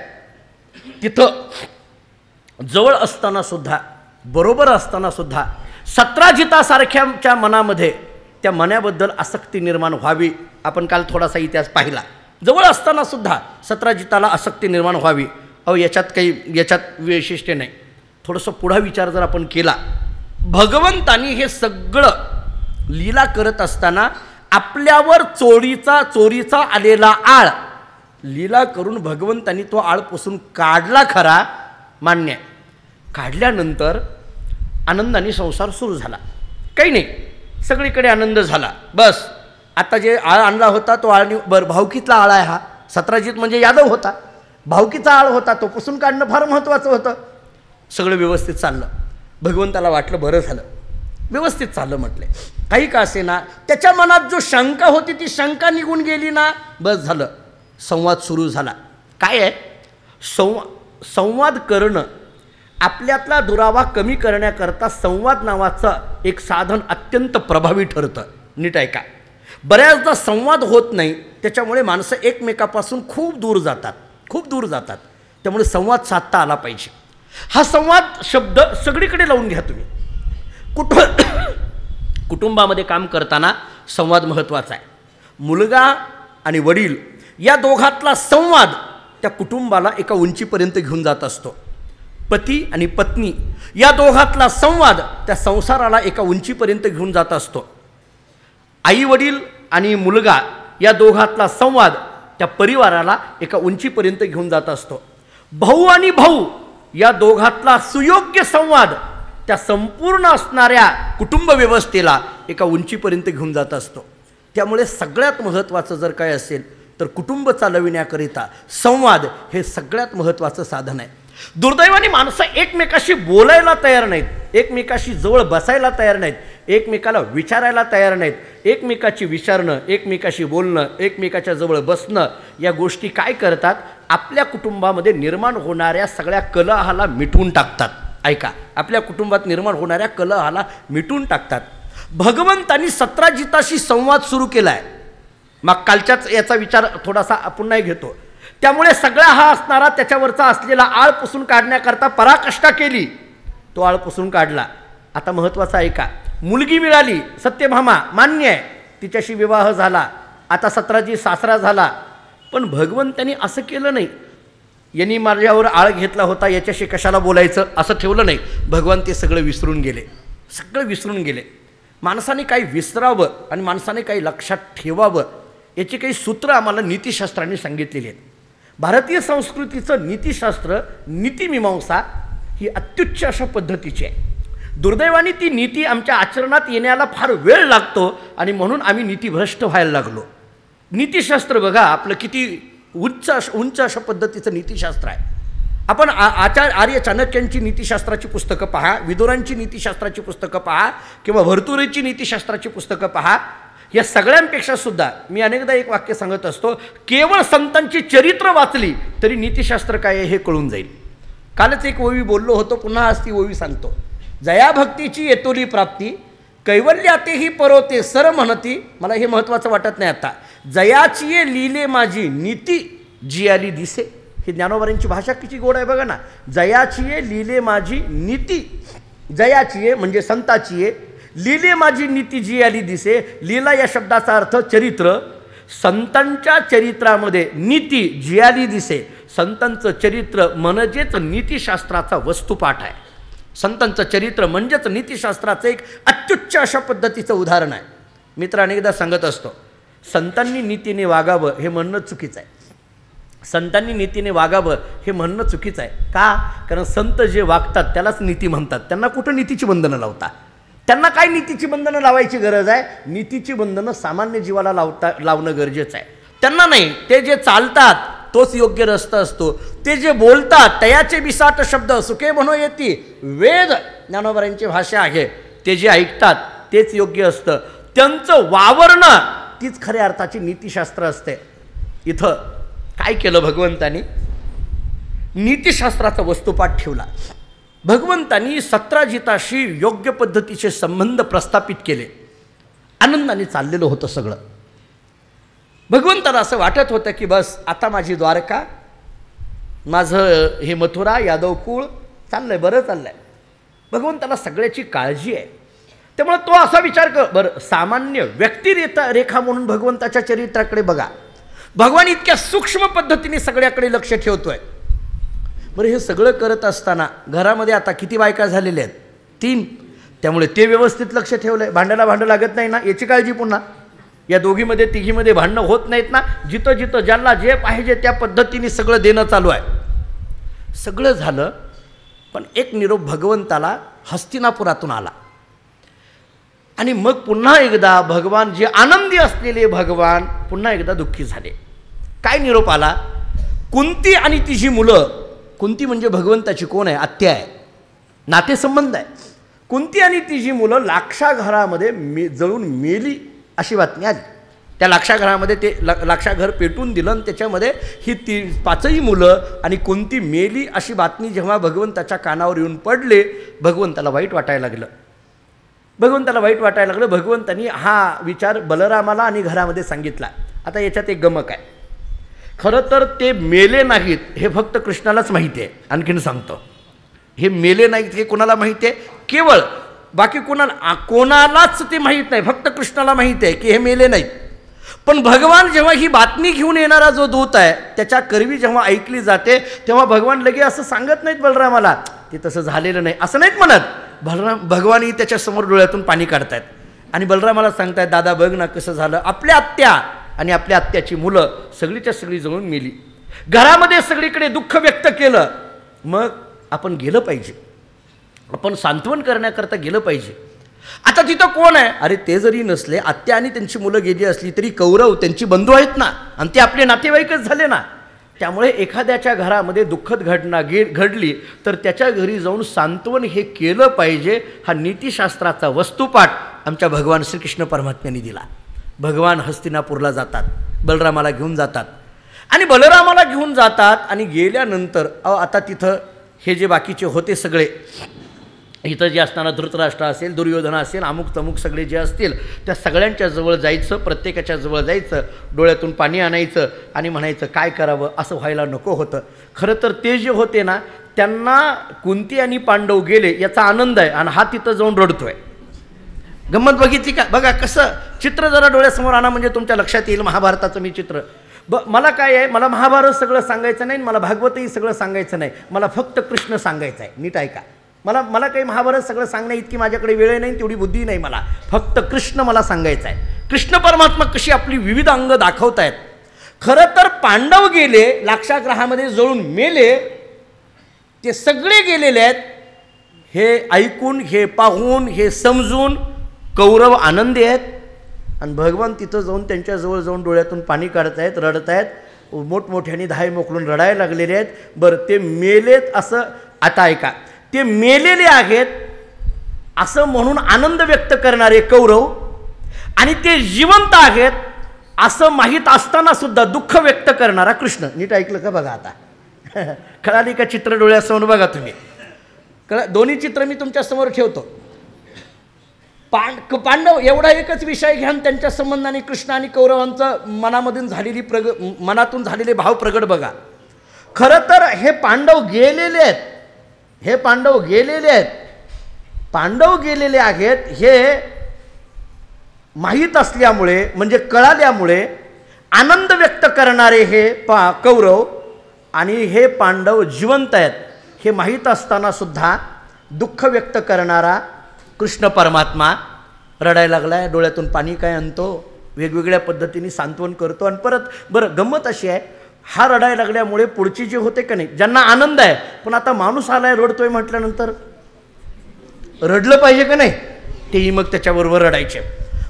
तिथं जवळ असताना सुद्धा, बरोबर असताना सुद्धा सत्राजितासारख्याच्या मनामध्ये त्या मनाबद्दल आसक्ती निर्माण व्हावी. आपण काल थोडासा इतिहास पाहिला. जवळ असताना सुद्धा सत्राजिताला आसक्ती निर्माण व्हावी. याच्यात वैशिष्ट्य नाही. थोडंसं पुढा विचार जर आपण केला, भगवंतानी हे सगळं लीला करत असताना आपल्यावर चोरीचा आलेला आळ लीला करून भगवंतांनी तो आळ पुसून काढला, खरा मान्य. काढल्यानंतर आनंदाने संसार सुरू झाला. काही नाही, सगळीकडे आनंद झाला. बस आता जे आळ आणला होता तो आळ, बरं भावकीतला आळ आहे हा. सत्राजित म्हणजे यादव होता, भावकीचा आळ होता, तो पुसून काढणं फार महत्त्वाचं होतं. सगळं व्यवस्थित चाललं. भगवंताला वाटलं बरं झालं, व्यवस्थित चाललं म्हटले. काही का असे ना, त्याच्या मनात जो शंका होती ती शंका निघून गेली ना, बस झालं. संवाद सुरू झाला. काय आहे, संवाद करणं, आपल्यातला दुरावा कमी करण्याकरता संवाद नावाचं एक साधन अत्यंत प्रभावी ठरतं. नीट ऐका, बऱ्याचदा संवाद होत नाही, त्याच्यामुळे माणसं एकमेकापासून खूप दूर जातात. त्यामुळे संवाद साधता आला पाहिजे. हा संवाद शब्द सगळीकडे लावून घ्या तुम्ही. कुटुंबामध्ये काम करताना संवाद महत्त्वाचा आहे. मुलगा आणि वडील या दोघातला संवाद त्या कुटुंबाला एका उंचीपर्यंत घेऊन जात असतो. पती आणि पत्नी या दोघातला संवाद त्या संसाराला एका उंचीपर्यंत घेऊन जात असतो. आई वडील आणि मुलगा या दोघातला संवाद त्या परिवाराला एका उंचीपर्यंत घेऊन जात असतो. भाऊ आणि भाऊ या दोघातला सुयोग्य संवाद त्या संपूर्ण असणाऱ्या कुटुंब व्यवस्थेला एका उंचीपर्यंत घेऊन जात असतो. त्यामुळे सगळ्यात महत्त्वाचं जर काय असेल तर कुटुंब चालविण्याकरिता संवाद हे सगळ्यात महत्त्वाचं साधन आहे. दुर्दैवाने माणसं एकमेकाशी बोलायला तयार नाहीत, एकमेकाशी जवळ बसायला तयार नाहीत, एकमेकाला विचारायला तयार नाहीत. एकमेकाची विचारणं, एकमेकाशी बोलणं, एकमेकाच्या जवळ बसणं या गोष्टी काय करतात, आपल्या कुटुंबामध्ये निर्माण होणाऱ्या सगळ्या कलहाला मिटवून टाकतात. ऐका, आपल्या कुटुंबात निर्माण होणाऱ्या कलहाला मिटून टाकतात. भगवंतांनी सत्राजिताशी संवाद सुरू केला आहे. मग कालच्याच याचा विचार थोडासा पुन्हा घेतो. त्यामुळे सगळा हा असणारा त्याच्यावरचा असलेला आळ पुसून काढण्याकरता पराकष्टा केली. तो आळ पुसून काढला. आता महत्त्वाचं ऐका, मुलगी मिळाली सत्यभामा, मान्य आहे, तिच्याशी विवाह झाला, आता सत्राजी सासरा झाला. पण भगवंतांनी असं केलं नाही, यांनी माझ्यावर आळ घेतला होता याच्याशी कशाला बोलायचं असं ठेवलं नाही. भगवान ते सगळं विसरून गेले, सगळं विसरून गेले. माणसाने काही विसरावं आणि माणसाने काही लक्षात ठेवावं याची काही सूत्र आम्हाला नीतिशास्त्रांनी सांगितलेली आहेत. भारतीय संस्कृतीचं नीतिशास्त्र, नीतिमीमांसा ही अत्युच्च अशा पद्धतीची आहे. दुर्दैवाने ती नीती आमच्या आचरणात येण्याला फार वेळ लागतो आणि म्हणून आम्ही नीतिभ्रष्ट व्हायला लागलो. नीतिशास्त्र बघा आपलं किती उंच अशा पद्धतीचं नीतिशास्त्र आहे. आपण आर्य चाणक्यांची नीतिशास्त्राची पुस्तकं पहा, विदुरांची नीतिशास्त्राची पुस्तकं पहा किंवा भर्तृहरीची नीतिशास्त्राची पुस्तकं पहा. या सगळ्यांपेक्षा सुद्धा मी अनेकदा एक वाक्य सांगत असतो, केवळ संतांची चरित्र वाचली तरी नीतिशास्त्र काय आहे हे कळून जाईल. कालच एक ओवी बोललो होतो, पुन्हा आज ती ओवी सांगतो. जया भक्तीची येतोली प्राप्ती, कैवल्यातेही परोते सर म्हणती. मला हे महत्त्वाचं वाटत नाही आता. जयाची ये लिले माझी नीती जी आली दिसे. ही ज्ञानोबांची भाषा किती गोड आहे बघा ना. जयाची ये लिले माझी नीती, जयाची ये म्हणजे संताची ये, लिले माझी नीती जी आली दिसे. लीला या शब्दाचा अर्थ चरित्र. संतांच्या चरित्रामध्ये नीती जी आली दिसे. संतांचं चरित्र म्हणजेच नीतिशास्त्राचा वस्तुपाठ आहे. संतांचं चरित्र म्हणजेच नीतिशास्त्राचं एक अत्युच्च अशा पद्धतीचं उदाहरण आहे. मित्र अनेकदा सांगत असतो, संतांनी नीतीने वागावं हे म्हणणं चुकीचं आहे. संतांनी नीतीने वागावं हे म्हणणं चुकीचं आहे. का? कारण संत जे वागतात त्यालाच नीती म्हणतात. त्यांना कुठं नीतीची बंधनं लावता? त्यांना काय नीतीची बंधनं लावायची गरज आहे? नीतीची बंधनं सामान्य जीवाला लावणं गरजेचं आहे. त्यांना नाही, ते जे चालतात तोच योग्य रस्ता असतो. ते जे बोलतात तयाचे बिसाट शब्द सुखे म्हणो येती. वेद ज्ञानोबांची भाषा आहे. ते जे ऐकतात तेच योग्य असतं. त्यांचं वावरणं तीच खऱ्या अर्थाची नीतिशास्त्र असते. इथं काय केलं भगवंतानी? नीतिशास्त्राचा वस्तुपाठ ठेवला. भगवंतानी सत्राजिताशी योग्य पद्धतीचे संबंध प्रस्थापित केले. आनंदाने चाललेलं होतं सगळं. भगवंताला असं वाटत होतं की बस आता माझी द्वारका, माझं हे मथुरा, यादव कुळ चाललंय, बरं चाललंय. भगवंताला सगळ्याची काळजी आहे. त्यामुळे तो असा विचार कर, बरं सामान्य व्यक्तिरेखा म्हणून भगवंताच्या चरित्राकडे बघा. भगवान इतक्या सूक्ष्म पद्धतीने सगळ्याकडे लक्ष ठेवतोय. बरं हे सगळं करत असताना घरामध्ये आता किती बायका झालेल्या आहेत? 3. त्यामुळे ते व्यवस्थित लक्ष ठेवलंय. भांड्याला भांडं लागत नाही ना याची काळजी. पुन्हा या दोघीमध्ये तिघीमध्ये भांडणं होत नाहीत ना. जिथं जिथं ज्यांना जे पाहिजे त्या पद्धतीने सगळं देणं चालू आहे. सगळं झालं, पण एक निरोप भगवंताला हस्तिनापुरातून आला. आणि मग पुन्हा एकदा भगवान, जे आनंदी असलेले भगवान पुन्हा एकदा दुःखी झाले. काय निरोप आला? कुंती आणि तिची मुलं. कुंती म्हणजे भगवंताची कोण आहे? आत्या आहे, नातेसंबंध आहे. कुंती आणि तिची मुलं लाक्षाघरामध्ये जळून मेली अशी बातमी आली. त्या लाक्षाघरामध्ये ते लाक्षाघर पेटून दिलं आणि त्याच्यामध्ये ही 5ही मुलं आणि कुंती मेली अशी बातमी जेव्हा भगवंताच्या कानावर येऊन पडले, भगवंताला वाईट वाटायला लागलं. भगवंतांनी हा विचार बलरामाला आणि घरामध्ये सांगितला. आता याच्यात एक गमक आहे. खरं तर ते मेले नाहीत हे फक्त कृष्णालाच माहिती आहे. आणखीन सांगतो, हे मेले नाहीत हे कोणाला माहिती आहे? केवळ बाकी कोणालाच ते माहीत नाही. फक्त कृष्णाला माहिती आहे की हे मेले नाहीत. पण भगवान जेव्हा ही बातमी घेऊन येणारा जो दूत आहे त्याच्या करवी जेव्हा ऐकली जाते तेव्हा भगवान लगे असं सांगत नाहीत बलरामाला ते तसं झालेलं नाही असं नाहीत म्हणत. भगवानही त्याच्यासमोर डोळ्यातून पाणी काढतायत आणि बलरामाला सांगतायत, दादा बघ ना कसं झालं. आपल्या आत्या आणि आपल्या आत्याची मुलं सगळीच्या सगळी जळून मेली. घरामध्ये सगळीकडे दुःख व्यक्त केलं. मग आपण गेलं पाहिजे, आपण सांत्वन करण्याकरता गेलं पाहिजे. आता तिथं कोण आहे? अरे ते जरी नसले, आत्या आणि त्यांची मुलं गेली असली तरी कौरव त्यांची बंधू आहेत ना आणि ते आपले नातेवाईकच झाले ना. त्यामुळे एखाद्याच्या घरामध्ये दुःखद घटना घडली तर त्याच्या घरी जाऊन सांत्वन हे केलं पाहिजे. हा नीतिशास्त्राचा वस्तुपाठ आमच्या भगवान श्रीकृष्ण परमात्म्यांनी दिला. भगवान हस्तिनापूरला जातात, बलरामाला घेऊन जातात आणि बलरामाला घेऊन जातात आणि गेल्यानंतर आता तिथं हे जे बाकीचे होते सगळे इथं जे असताना धृतराष्ट्र असेल, दुर्योधन असेल, अमुक तमुक सगळे जे असतील त्या सगळ्यांच्या जवळ जायचं, प्रत्येकाच्या जवळ जायचं, डोळ्यातून पाणी आणायचं आणि म्हणायचं काय करावं, असं व्हायला नको होतं. खरं तर ते जे होते ना त्यांना कुंती आणि पांडव गेले याचा आनंद आहे आणि हा तिथं जाऊन रडतोय. गंमत बघितली का? बघा कसं चित्र जरा डोळ्यासमोर आणा म्हणजे तुमच्या लक्षात येईल महाभारताचं मी चित्र. मला काय आहे, मला महाभारत सगळं सांगायचं नाही, मला भागवतही सगळं सांगायचं नाही, मला फक्त कृष्ण सांगायचं आहे. नीट ऐका, मला काही महाभारत सगळं सांगण्या इतकी माझ्याकडे वेळ नाही, तेवढी बुद्धी नाही, मला फक्त कृष्ण मला सांगायचं आहे. कृष्ण परमात्मा कशी आपली विविध अंग दाखवतायत. खरं तर पांडव गेले, लाक्षागृहामध्ये जळून मेले, ते सगळे गेलेले आहेत. हे ऐकून, हे पाहून, हे समजून कौरव आनंदी आहेत आणि भगवान तिथं जाऊन त्यांच्याजवळ जाऊन डोळ्यातून पाणी काढतायत, रडतायत, मोठमोठ्याने धाय मोकळून रडायला लागलेले आहेत. बरं ते मेलेत असं आता ऐका, ते मेलेले आहेत असं म्हणून आनंद व्यक्त करणारे कौरव आणि ते जिवंत आहेत असं माहीत असताना सुद्धा दुःख व्यक्त करणारा कृष्ण. नीट ऐकलं का? बघा आता कळाली का चित्र डोळ्यासमोर? बघा तुम्ही, दोन्ही चित्र मी तुमच्यासमोर ठेवतो. पांडव एवढा एकच विषय घ्या, त्यांच्या संबंधाने कृष्ण आणि कौरवांचं मनातून झालेले भाव प्रगट बघा. खरं तर हे पांडव गेलेले आहेत, हे पांडव गेलेले आहेत, पांडव गेलेले आहेत हे माहीत असल्यामुळे म्हणजे कळाल्यामुळे आनंद व्यक्त करणारे हे कौरव आणि हे पांडव जिवंत आहेत हे माहीत असताना सुद्धा दुःख व्यक्त करणारा कृष्ण परमात्मा रडायला लागलाय, डोळ्यातून पाणी काय आणतो, वेगवेगळ्या पद्धतीने सांत्वन करतो आणि परत. बरं गंमत अशी आहे, हा रडायला लागल्यामुळे पुढची जे होते का नाही, ज्यांना आनंद आहे पण आता माणूस आलाय रडतोय म्हटल्यानंतर रडलं पाहिजे का नाही, तेही मग त्याच्याबरोबर रडायचे.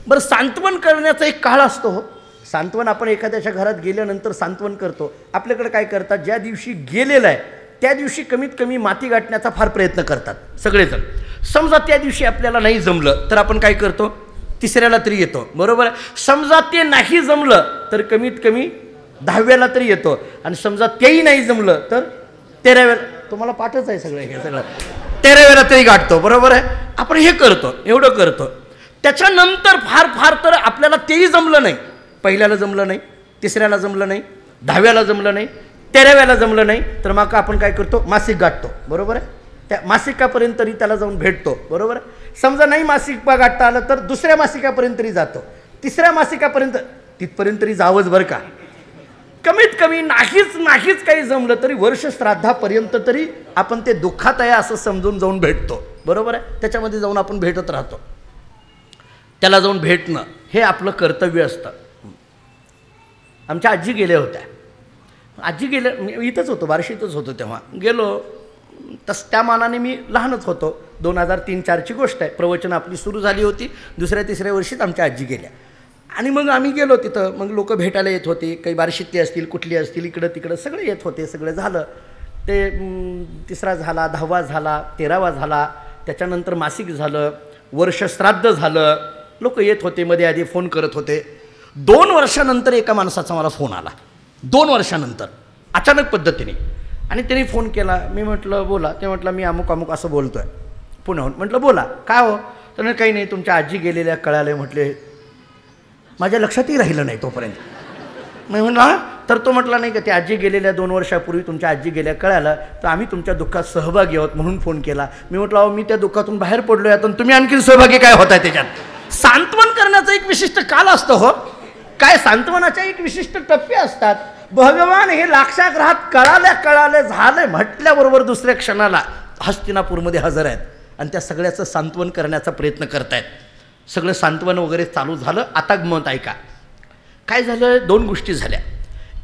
बरं सांत्वन करण्याचा एक काळ असतो. सांत्वन आपण एखाद्याच्या घरात गेल्यानंतर सांत्वन करतो. आपल्याकडे काय करतात, ज्या दिवशी गेलेलं आहे त्या दिवशी कमीत कमी माती गाठण्याचा फार प्रयत्न करतात सगळेजण. समजा त्या दिवशी आपल्याला नाही जमलं तर आपण काय करतो, तिसऱ्याला तरी येतो, बरोबर. समजा ते नाही जमलं तर कमीत कमी 10व्याला तरी येतो आणि समजा तेही नाही जमलं तर 13व्याला. तुम्हाला पाठच आहे सगळं, हे सगळं 13व्याला तरी गाठतो, बरोबर आहे. आपण हे करतो, एवढं करतो. त्याच्यानंतर फार तर आपल्याला तेही जमलं नाही, पहिल्याला जमलं नाही, तिसऱ्याला जमलं नाही, 10व्याला जमलं नाही, 13व्याला जमलं नाही, तर मग आपण काय करतो, मासिक गाठतो, बरोबर आहे. त्या मासिकापर्यंत तरी त्याला जाऊन भेटतो, बरोबर आहे. समजा नाही मासिक गाठता आलं तर दुसऱ्या मासिकापर्यंत तरी जातो, तिसऱ्या मासिकापर्यंत, तिथपर्यंत तरी जावंच बरं का. कमीत कमी नाहीच काही जमलं तरी वर्ष श्राद्धापर्यंत तरी आपण ते दुःखात आहे असं समजून जाऊन भेटतो, बरोबर आहे. त्याच्यामध्ये जाऊन आपण भेटत राहतो. त्याला जाऊन भेटणं हे आपलं कर्तव्य असतं. आमच्या आजी गेल्या होत्या, आजी गेल्या, मी इथंच होतो, बार्शीतच होतो तेव्हा गेलो. त्या मानाने मी लहानच होतो, 2003-04ची गोष्ट आहे. प्रवचन आपली सुरू झाली होती, दुसऱ्या-तिसऱ्या वर्षीच आमच्या आजी गेल्या. आणि मग आम्ही गेलो तिथं. मग लोक भेटायला येत होते, काही बार्शीतली असतील, कुठली असतील, इकडं तिकडं सगळे येत होते. सगळं झालं ते 3रा झाला, 10वा झाला, 13वा झाला, त्याच्यानंतर मासिक झालं, वर्ष श्राद्ध झालं. लोक येत होते, मध्ये आधी फोन करत होते. 2 वर्षानंतर एका माणसाचा मला फोन आला, 2 वर्षानंतर अचानक पद्धतीने. आणि त्यांनी फोन केला. मी म्हटलं बोला. ते म्हटलं मी अमुक असं बोलतोय पुण्याहून. म्हटलं बोला काय हो. तर काही नाही, तुमच्या आजी गेलेल्या कळाले. म्हटले माझ्या लक्षातही राहिलं नाही तोपर्यंत. मी म्हणलं तर तो म्हटला नाही का ते आजी गेलेल्या 2 वर्षापूर्वी तुमच्या आजी गेल्या कळालं, तर आम्ही तुमच्या दुःखात सहभागी आहोत म्हणून फोन केला. मी म्हटलं अहो मी त्या दुःखातून बाहेर पडलो आहे, तुम्ही आणखीन सहभागी काय होताय त्याच्यात. सांत्वन करण्याचा एक विशिष्ट काल असतो हो, काय सांत्वनाच्या एक विशिष्ट टप्पे असतात. भगवान हे लाक्षागृहात कळाले झाले म्हटल्याबरोबर दुसऱ्या क्षणाला हस्तिनापूरमध्ये हजर आहेत आणि त्या सगळ्याचं सांत्वन करण्याचा प्रयत्न करतायत. सगळं सांत्वन वगैरे चालू झालं. आता मत ऐका काय झालं. 2 गोष्टी झाल्या.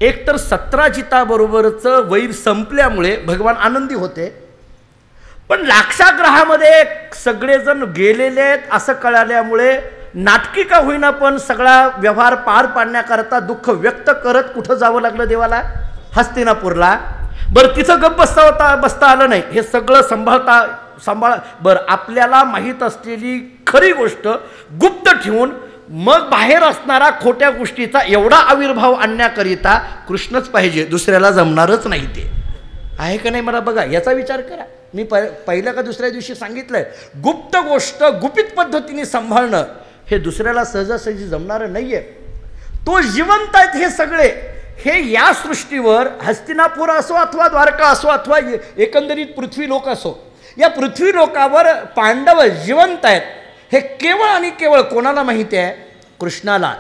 एक तर सत्राजिताबरोबरचं वैर संपल्यामुळे भगवान आनंदी होते, पण लाक्षागृहामध्ये सगळेजण गेलेले आहेत असं कळाल्यामुळे नाटकी का होईना पण सगळा व्यवहार पार पाडण्याकरता दुःख व्यक्त करत कुठं जावं लागलं देवाला, हस्तिनापूरला. बरं तिथं गप्प बसता आलं नाही, हे सगळं सांभाळ. बरं आपल्याला माहीत असलेली खरी गोष्ट गुप्त ठेवून मग बाहेर असणारा खोट्या गोष्टीचा एवढा आविर्भाव आणण्याकरिता कृष्णच पाहिजे, दुसऱ्याला जमणारच नाही. ते आहे का नाही मला बघा, याचा विचार करा. मी पहिल्या का दुसऱ्या दिवशी सांगितलं आहे, गुप्त गोष्ट गुपित पद्धतीने सांभाळणं हे दुसऱ्याला सहजासहजी जमणारं नाही आहे. तो जिवंत आहेत हे सगळे, हे या सृष्टीवर हस्तिनापूर असो अथवा द्वारका असो अथवा एकंदरीत पृथ्वी लोक असो, या पृथ्वी लोकावर पांडव जिवंत आहेत हे केवळ आणि केवळ कोणाला माहिती आहे? कृष्णाला.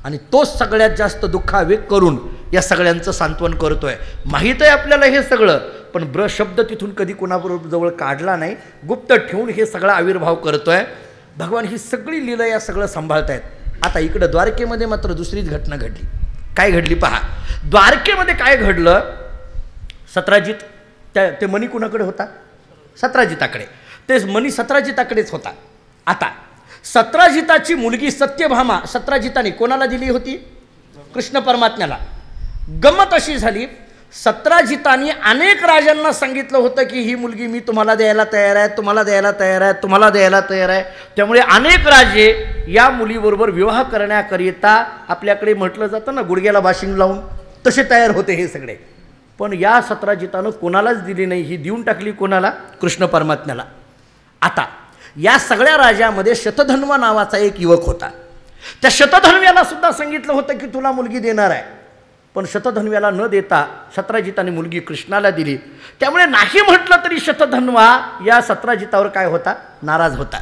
आणि तोच सगळ्यात जास्त दुःखावेग करून या सगळ्यांचं सांत्वन करतोय. माहीत आहे आपल्याला हे सगळं, पण ब्र शब्द तिथून कधी कोणाबरोबर जवळ काढला नाही, गुप्त ठेवून हे सगळा आविर्भाव करतोय. भगवान ही सगळी लीला या सगळं सांभाळतायत. आता इकडं द्वारकेमध्ये मात्र दुसरीच घटना घडली. काय घडली पहा. द्वारकेमध्ये काय घडलं? सत्राजित ते मणी कुणाकडे होता? सत्राजिताकडे. ते मणी सत्राजिताकडेच होता. आता सत्राजिताची मुलगी सत्यभामा सत्राजिताने कोणाला दिली होती? कृष्ण परमात्म्याला. गंमत अशी झाली, सत्राजिताने अनेक राजांना सांगितलं होतं की ही मुलगी मी तुम्हाला द्यायला तयार आहे, तुम्हाला द्यायला तयार आहे, तुम्हाला द्यायला तयार आहे. त्यामुळे अनेक राजे या मुलीबरोबर विवाह करण्याकरिता आपल्याकडे म्हटलं जातं ना गुडघ्याला बाशिंग लावून, तसे तयार होते हे सगळे. पण या सत्राजितानं कोणालाच दिली नाही, ही देऊन टाकली कोणाला? कृष्ण परमात्म्याला. आता या सगळ्या राजामध्ये शतधन्व नावाचा एक युवक होता. त्या शतधन्व्याला सुद्धा सांगितलं होतं की तुला मुलगी देणार आहे, पण शतधन्व्याला न देता सत्राजिताने मुलगी कृष्णाला दिली. त्यामुळे नाही म्हटलं तरी शतधन्वा या सत्राजितावर काय होता? नाराज होता.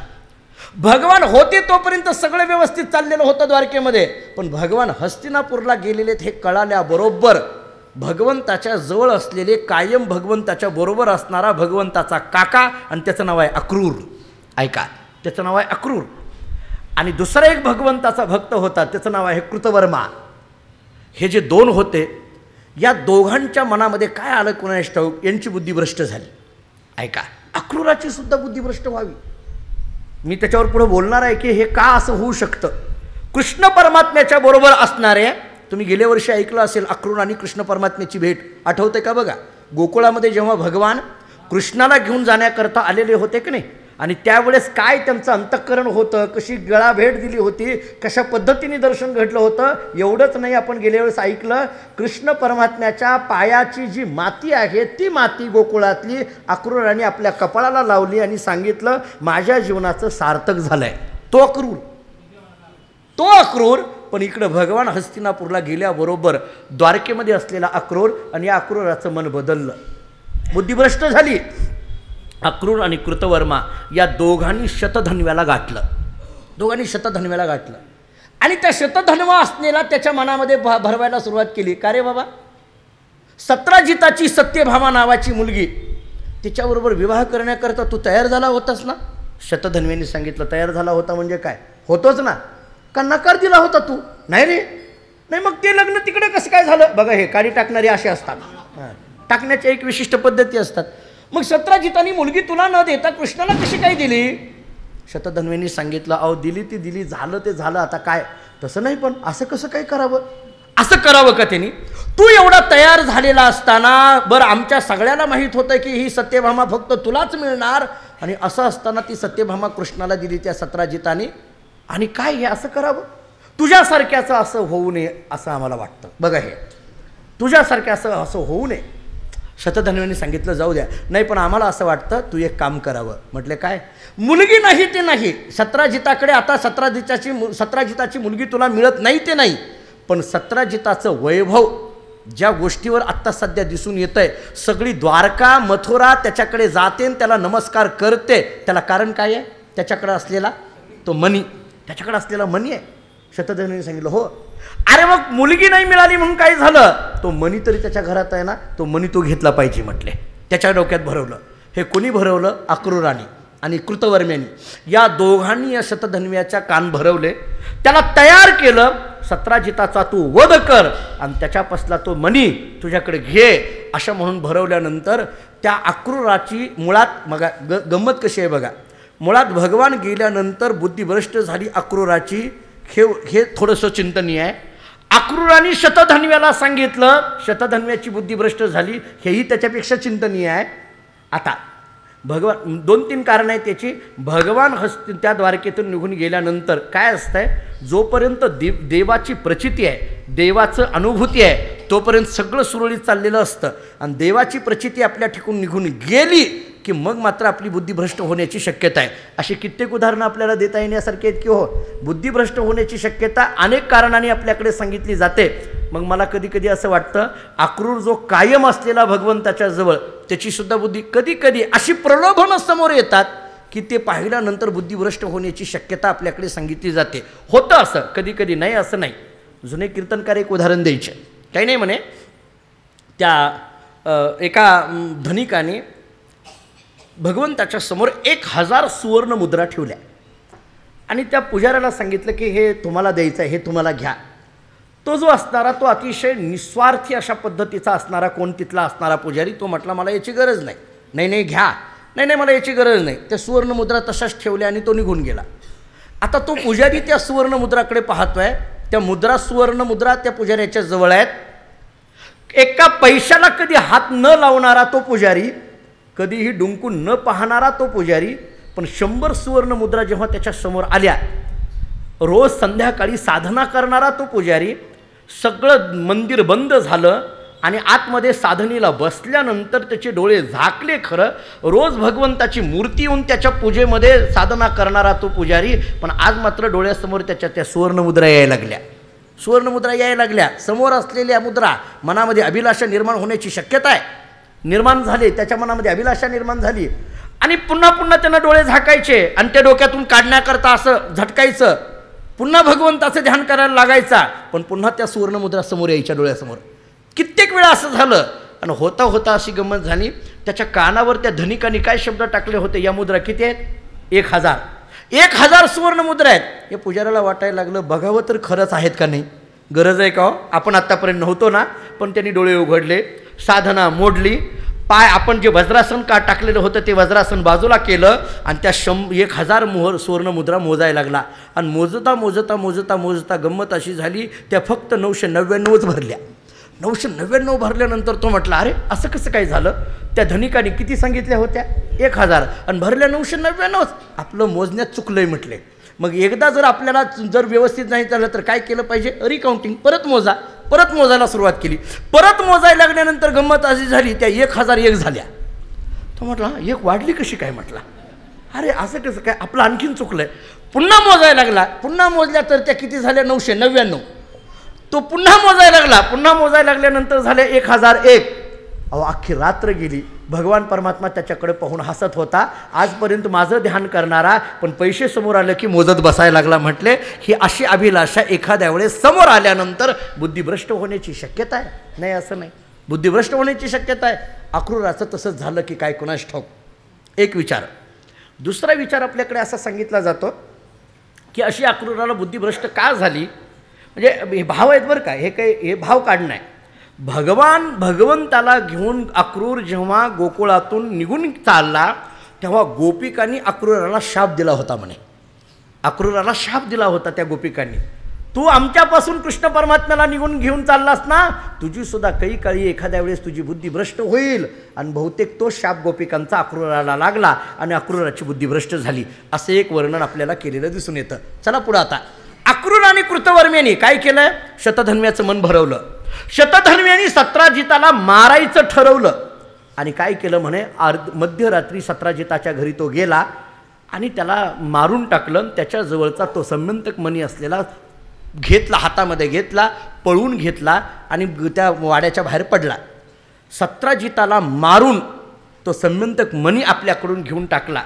भगवान होते तोपर्यंत सगळं व्यवस्थित चाललेलं होतं द्वारकेमध्ये, पण भगवान हस्तिनापूरला गेलेले हे कळाल्याबरोबर भगवंताच्या जवळ असलेले कायम भगवंताच्या बरोबर असणारा भगवंताचा काका, आणि त्याचं नाव आहे अक्रूर. ऐका, त्याचं नाव आहे अक्रूर. आणि दुसरा एक भगवंताचा भक्त होता, त्याचं नाव आहे कृतवर्मा. हे जे दोन होते, या दोघांच्या मनामध्ये काय आलं कोणास ठाऊक, यांची बुद्धी भ्रष्ट झाली. ऐका, अक्रूराची सुद्धा बुद्धी भ्रष्ट व्हावी. मी त्याच्यावर पुढे बोलणार आहे की हे का असं होऊ शकतं. कृष्ण परमात्म्याच्या बरोबर असणारे, तुम्ही गेल्या वर्षी ऐकलं असेल अक्रूर आणि कृष्ण परमात्म्याची भेट, आठवते का बघा? गोकुळामध्ये जेव्हा भगवान कृष्णाला घेऊन जाण्याकरता आलेले होते की नाही, आणि त्यावेळेस काय त्यांचं अंतःकरण होतं, कशी गळा भेट दिली होती, कशा पद्धतीने दर्शन घडलं होतं. एवढंच नाही, आपण गेल्या वेळेस ऐकलं कृष्ण परमात्म्याच्या पायाची जी माती आहे ती माती गोकुळातली अक्रूराने आपल्या कपाळाला लावली आणि सांगितलं माझ्या जीवनाचं सार्थक झालंय. तो अक्रूर. पण इकडं भगवान हस्तिनापूरला गेल्याबरोबर द्वारकेमध्ये असलेला अक्रूर आणि या अक्रूराचं मन बदललं, बुद्धिभ्रष्ट झाली. अक्रूर आणि कृतवर्मा या दोघांनी शतधन्व्याला गाठलं. आणि त्या शतधन्वा असलेला त्याच्या मनामध्ये भरवायला सुरुवात केली. का रे बाबा, सत्राजिताची सत्यभामा नावाची मुलगी, तिच्याबरोबर विवाह करण्याकरता तू तयार झाला होतास ना? शतधन्व्यांनी सांगितलं तयार झाला होता म्हणजे काय? होतोच ना. का नकार दिला होता तू? नाही रे. नाही, मग ते लग्न तिकडे कसं काय झालं? बघा, हे काडी टाकणारे असे असतात, टाकण्याच्या एक विशिष्ट पद्धती असतात. मग सत्राजितानी मुलगी तुला न देता कृष्णाला कशी काय दिली? शतधन्व्यांनी सांगितलं अहो दिली ती दिली, झालं ते झालं, आता काय? तसं नाही, पण असं कसं काय करावं? असं करावं का त्यांनी? तू एवढा तयार झालेला असताना, बरं आमच्या सगळ्याला माहीत होतं की ही सत्यभामा फक्त तुलाच मिळणार, आणि असं असताना ती सत्यभामा कृष्णाला दिली त्या सत्राजिताने, आणि काय हे असं करावं? तुझ्यासारख्याचं असं होऊ नये असं आम्हाला वाटतं. बघा, हे तुझ्यासारख्या असं होऊ नये. शतधन्व्यांनी सांगितलं जाऊ द्या. नाही, पण आम्हाला असं वाटतं तू एक काम करावं. म्हटले काय? मुलगी नाही ते नाही, सत्राजिताकडे आता सत्राजिताची मुलगी तुला मिळत नाही ते नाही, पण सत्राजिताचं वैभव ज्या गोष्टीवर आत्ता सध्या दिसून येतं आहे, सगळी द्वारका मथुरा त्याच्याकडे जाते, त्याला नमस्कार करते. त्याला कारण काय आहे? त्याच्याकडे असलेला तो मणी, त्याच्याकडे असलेला मणी आहे. शतधन्व्यांनी सांगितलं हो. अरे मग मुलगी नाही मिळाली म्हणून काय झालं? तो मणी तरी त्याच्या घरात आहे ना, तो मणी तो घेतला पाहिजे म्हटले. त्याच्या डोक्यात भरवलं. हे कोणी भरवलं? अक्रूराने आणि कृतवर्म्यानी. या दोघांनी या शतधन्व्याच्या कान भरवले, त्याला तयार केलं. सत्राजिताचा तू वध कर आणि त्याच्यापासला तो मणी तुझ्याकडे घे असं म्हणून भरवल्यानंतर त्या अक्रूराची मुळात मग गंमत कशी आहे बघा. मुळात भगवान गेल्यानंतर बुद्धिभ्रष्ट झाली अक्रूराची, हे थोडंसं चिंतनीय आहे. अक्रूराने शतधन्व्याला सांगितलं, शतधन्व्याची बुद्धी भ्रष्ट झाली, हेही त्याच्यापेक्षा चिंतनीय आहे. आता भगवान 2-3 कारणं आहेत त्याची. भगवान त्या द्वारकेतून निघून गेल्यानंतर काय असतंय, जोपर्यंत देवाची प्रचिती आहे, देवाचं अनुभूती आहे, तोपर्यंत सगळं सुरळीत चाललेलं असतं. आणि देवाची प्रचिती आपल्या ठिकाणी निघून गेली की मग मात्र आपली बुद्धी भ्रष्ट होण्याची शक्यता आहे. अशी कित्येक उदाहरणं आपल्याला देता येण्यासारखी आहेत की हो, बुद्धिभ्रष्ट होण्याची शक्यता अनेक कारणांनी आपल्याकडे सांगितली जाते. मग मला कधी कधी असं वाटतं, अक्रूर जो कायम असलेला भगवंताच्या जवळ, त्याचीसुद्धा बुद्धी कधी कधी अशी प्रलोभनं समोर येतात की ते पाहिल्यानंतर बुद्धिभ्रष्ट होण्याची शक्यता आपल्याकडे सांगितली जाते. होतं असं कधी कधी, नाही असं नाही. जुने कीर्तनकार एक उदाहरण द्यायचे. काही नाही म्हणे, त्या एका धनिकाने भगवंताच्या समोर 1000 सुवर्ण मुद्रा ठेवल्या आणि त्या पुजाऱ्याला सांगितलं की हे तुम्हाला द्यायचं आहे, हे तुम्हाला घ्या. तो जो असणारा, तो अतिशय निस्वार्थी अशा पद्धतीचा असणारा कोण तिथला असणारा पुजारी, तो म्हटला मला याची गरज नाही. नाही नाही घ्या, नाही नाही मला याची गरज नाही. त्या सुवर्णमुद्रा तशाच ठेवल्या आणि तो निघून गेला. आता तो पुजारी त्या सुवर्णमुद्राकडे पाहतोय. त्या मुद्रा, सुवर्णमुद्रा त्या पुजाऱ्याच्या जवळ आहेत. एका पैशाला कधी हात न लावणारा तो पुजारी, कधीही डुंकून न पाहणारा तो पुजारी, पण 100 सुवर्णमुद्रा जेव्हा त्याच्या समोर आल्या, रोज संध्याकाळी साधना करणारा तो पुजारी, सगळं मंदिर बंद झालं आणि आतमध्ये साधनेला बसल्यानंतर त्याचे डोळे झाकले. खरं रोज भगवंताची मूर्ती येऊन त्याच्या पूजेमध्ये साधना करणारा तो पुजारी, पण आज मात्र डोळ्यासमोर त्याच्या त्या सुवर्णमुद्रा यायला लागल्या. सुवर्णमुद्रा यायला लागल्या. समोर असलेल्या मुद्रा, मनामध्ये अभिलाषा निर्माण होण्याची शक्यता आहे, निर्माण झाली. त्याच्या मनामध्ये अभिलाषा निर्माण झाली आणि पुन्हा पुन्हा त्यांना डोळे झाकायचे आणि त्या डोक्यातून काढण्याकरता असं झटकायचं, पुन्हा भगवंताचं ध्यान करायला लागायचा, पण पुन्हा त्या सुवर्णमुद्रा समोर यायच्या डोळ्यासमोर. कित्येक वेळा असं झालं. आणि होता होता अशी गंमत झाली, त्याच्या कानावर त्या धनिकांनी काय शब्द टाकले होते, या मुद्रा किती आहेत? 1000. 1000 सुवर्णमुद्रा आहेत. हे पुजाऱ्याला वाटायला लागलं, बघावं तर खरंच आहेत का नाही, गरज आहे का हो, आपण आत्तापर्यंत नव्हतो ना. पण त्यांनी डोळे उघडले, साधना मोडली, पाय आपण जे वज्रासन का टाकलेलं होतं ते वज्रासन बाजूला केलं आणि त्या 1000 सुवर्णमुद्रा मोजायला लागला. आणि मोजता मोजता मोजता मोजता गंमत अशी झाली, त्या फक्त 999च भरल्या. 999 भरल्यानंतर तो म्हटला, अरे असं कसं काय झालं? त्या धनिकाने किती सांगितल्या होत्या? 1000 आणि भरल्या 999च. आपलं मोजण्यात चुकलंय म्हटले. मग एकदा जर आपल्याला जर व्यवस्थित नाही झालं तर काय केलं पाहिजे? रिकाउंटिंग, परत मोजा. परत मोजायला सुरुवात केली. परत मोजायला लागल्यानंतर गंमत अशी झाली, त्या 1001 झाल्या. तो म्हटला, एक वाढली कशी काय? म्हटला, अरे असं कसं काय, आपलं आणखीन चुकलंय. पुन्हा मोजायला लागला. पुन्हा मोजल्या तर त्या किती झाल्या? 999. तो पुन्हा मोजायला लागला. पुन्हा मोजायला लागल्यानंतर झाले 1001. अहो अख्खी रात्र गेली. भगवान परमात्मा त्याच्याकडे पाहून हसत होता. आजपर्यंत माझं ध्यान करणारा, पण पैसे समोर आलं की मोजत बसायला लागला. म्हटले, ही अशी अभिलाषा एखाद्या वेळेस समोर आल्यानंतर बुद्धिभ्रष्ट होण्याची शक्यता आहे. नाही असं नाही, बुद्धिभ्रष्ट होण्याची शक्यता आहे. अक्रूराचं तसंच झालं की काय कोणास ठाऊक. एक विचार. दुसरा विचार आपल्याकडे असा सांगितला जातो की अशी अक्रूराला बुद्धिभ्रष्ट का झाली, म्हणजे हे भाव आहेत बरं का, हे काही हे भाव काढणं आहे. भगवंताला घेऊन अक्रूर जेव्हा गोकुळातून निघून चालला, तेव्हा गोपिकांनी अक्रूराला शाप दिला होता. म्हणे अक्रूराला शाप दिला होता त्या गोपिकांनी, तू आमच्यापासून कृष्ण परमात्म्याला निघून घेऊन चाललास ना, तुझी सुद्धा काही काळी एखाद्या वेळेस तुझी बुद्धी भ्रष्ट होईल. आणि बहुतेक तो शाप गोपिकांचा अक्रूराला लागला आणि अक्रूराची बुद्धी भ्रष्ट झाली. असं एक वर्णन आपल्याला केलेलं दिसून येतं. चला पुढं. आता अक्रूर आणि कृतवर्म्याने काय केलं? शतधन्व्याचं मन भरवलं. शतधन्व्याने सत्राजिताला मारायचं ठरवलं आणि काय केलं म्हणे, मध्यरात्री सत्राजिताच्या घरी तो गेला आणि त्याला मारून टाकलं. त्याच्याजवळचा तो संमंतक मणी असलेला घेतला, हातामध्ये घेतला, पळवून घेतला आणि त्या वाड्याच्या बाहेर पडला. सत्राजिताला मारून तो संमंतक मणी आपल्याकडून घेऊन टाकला.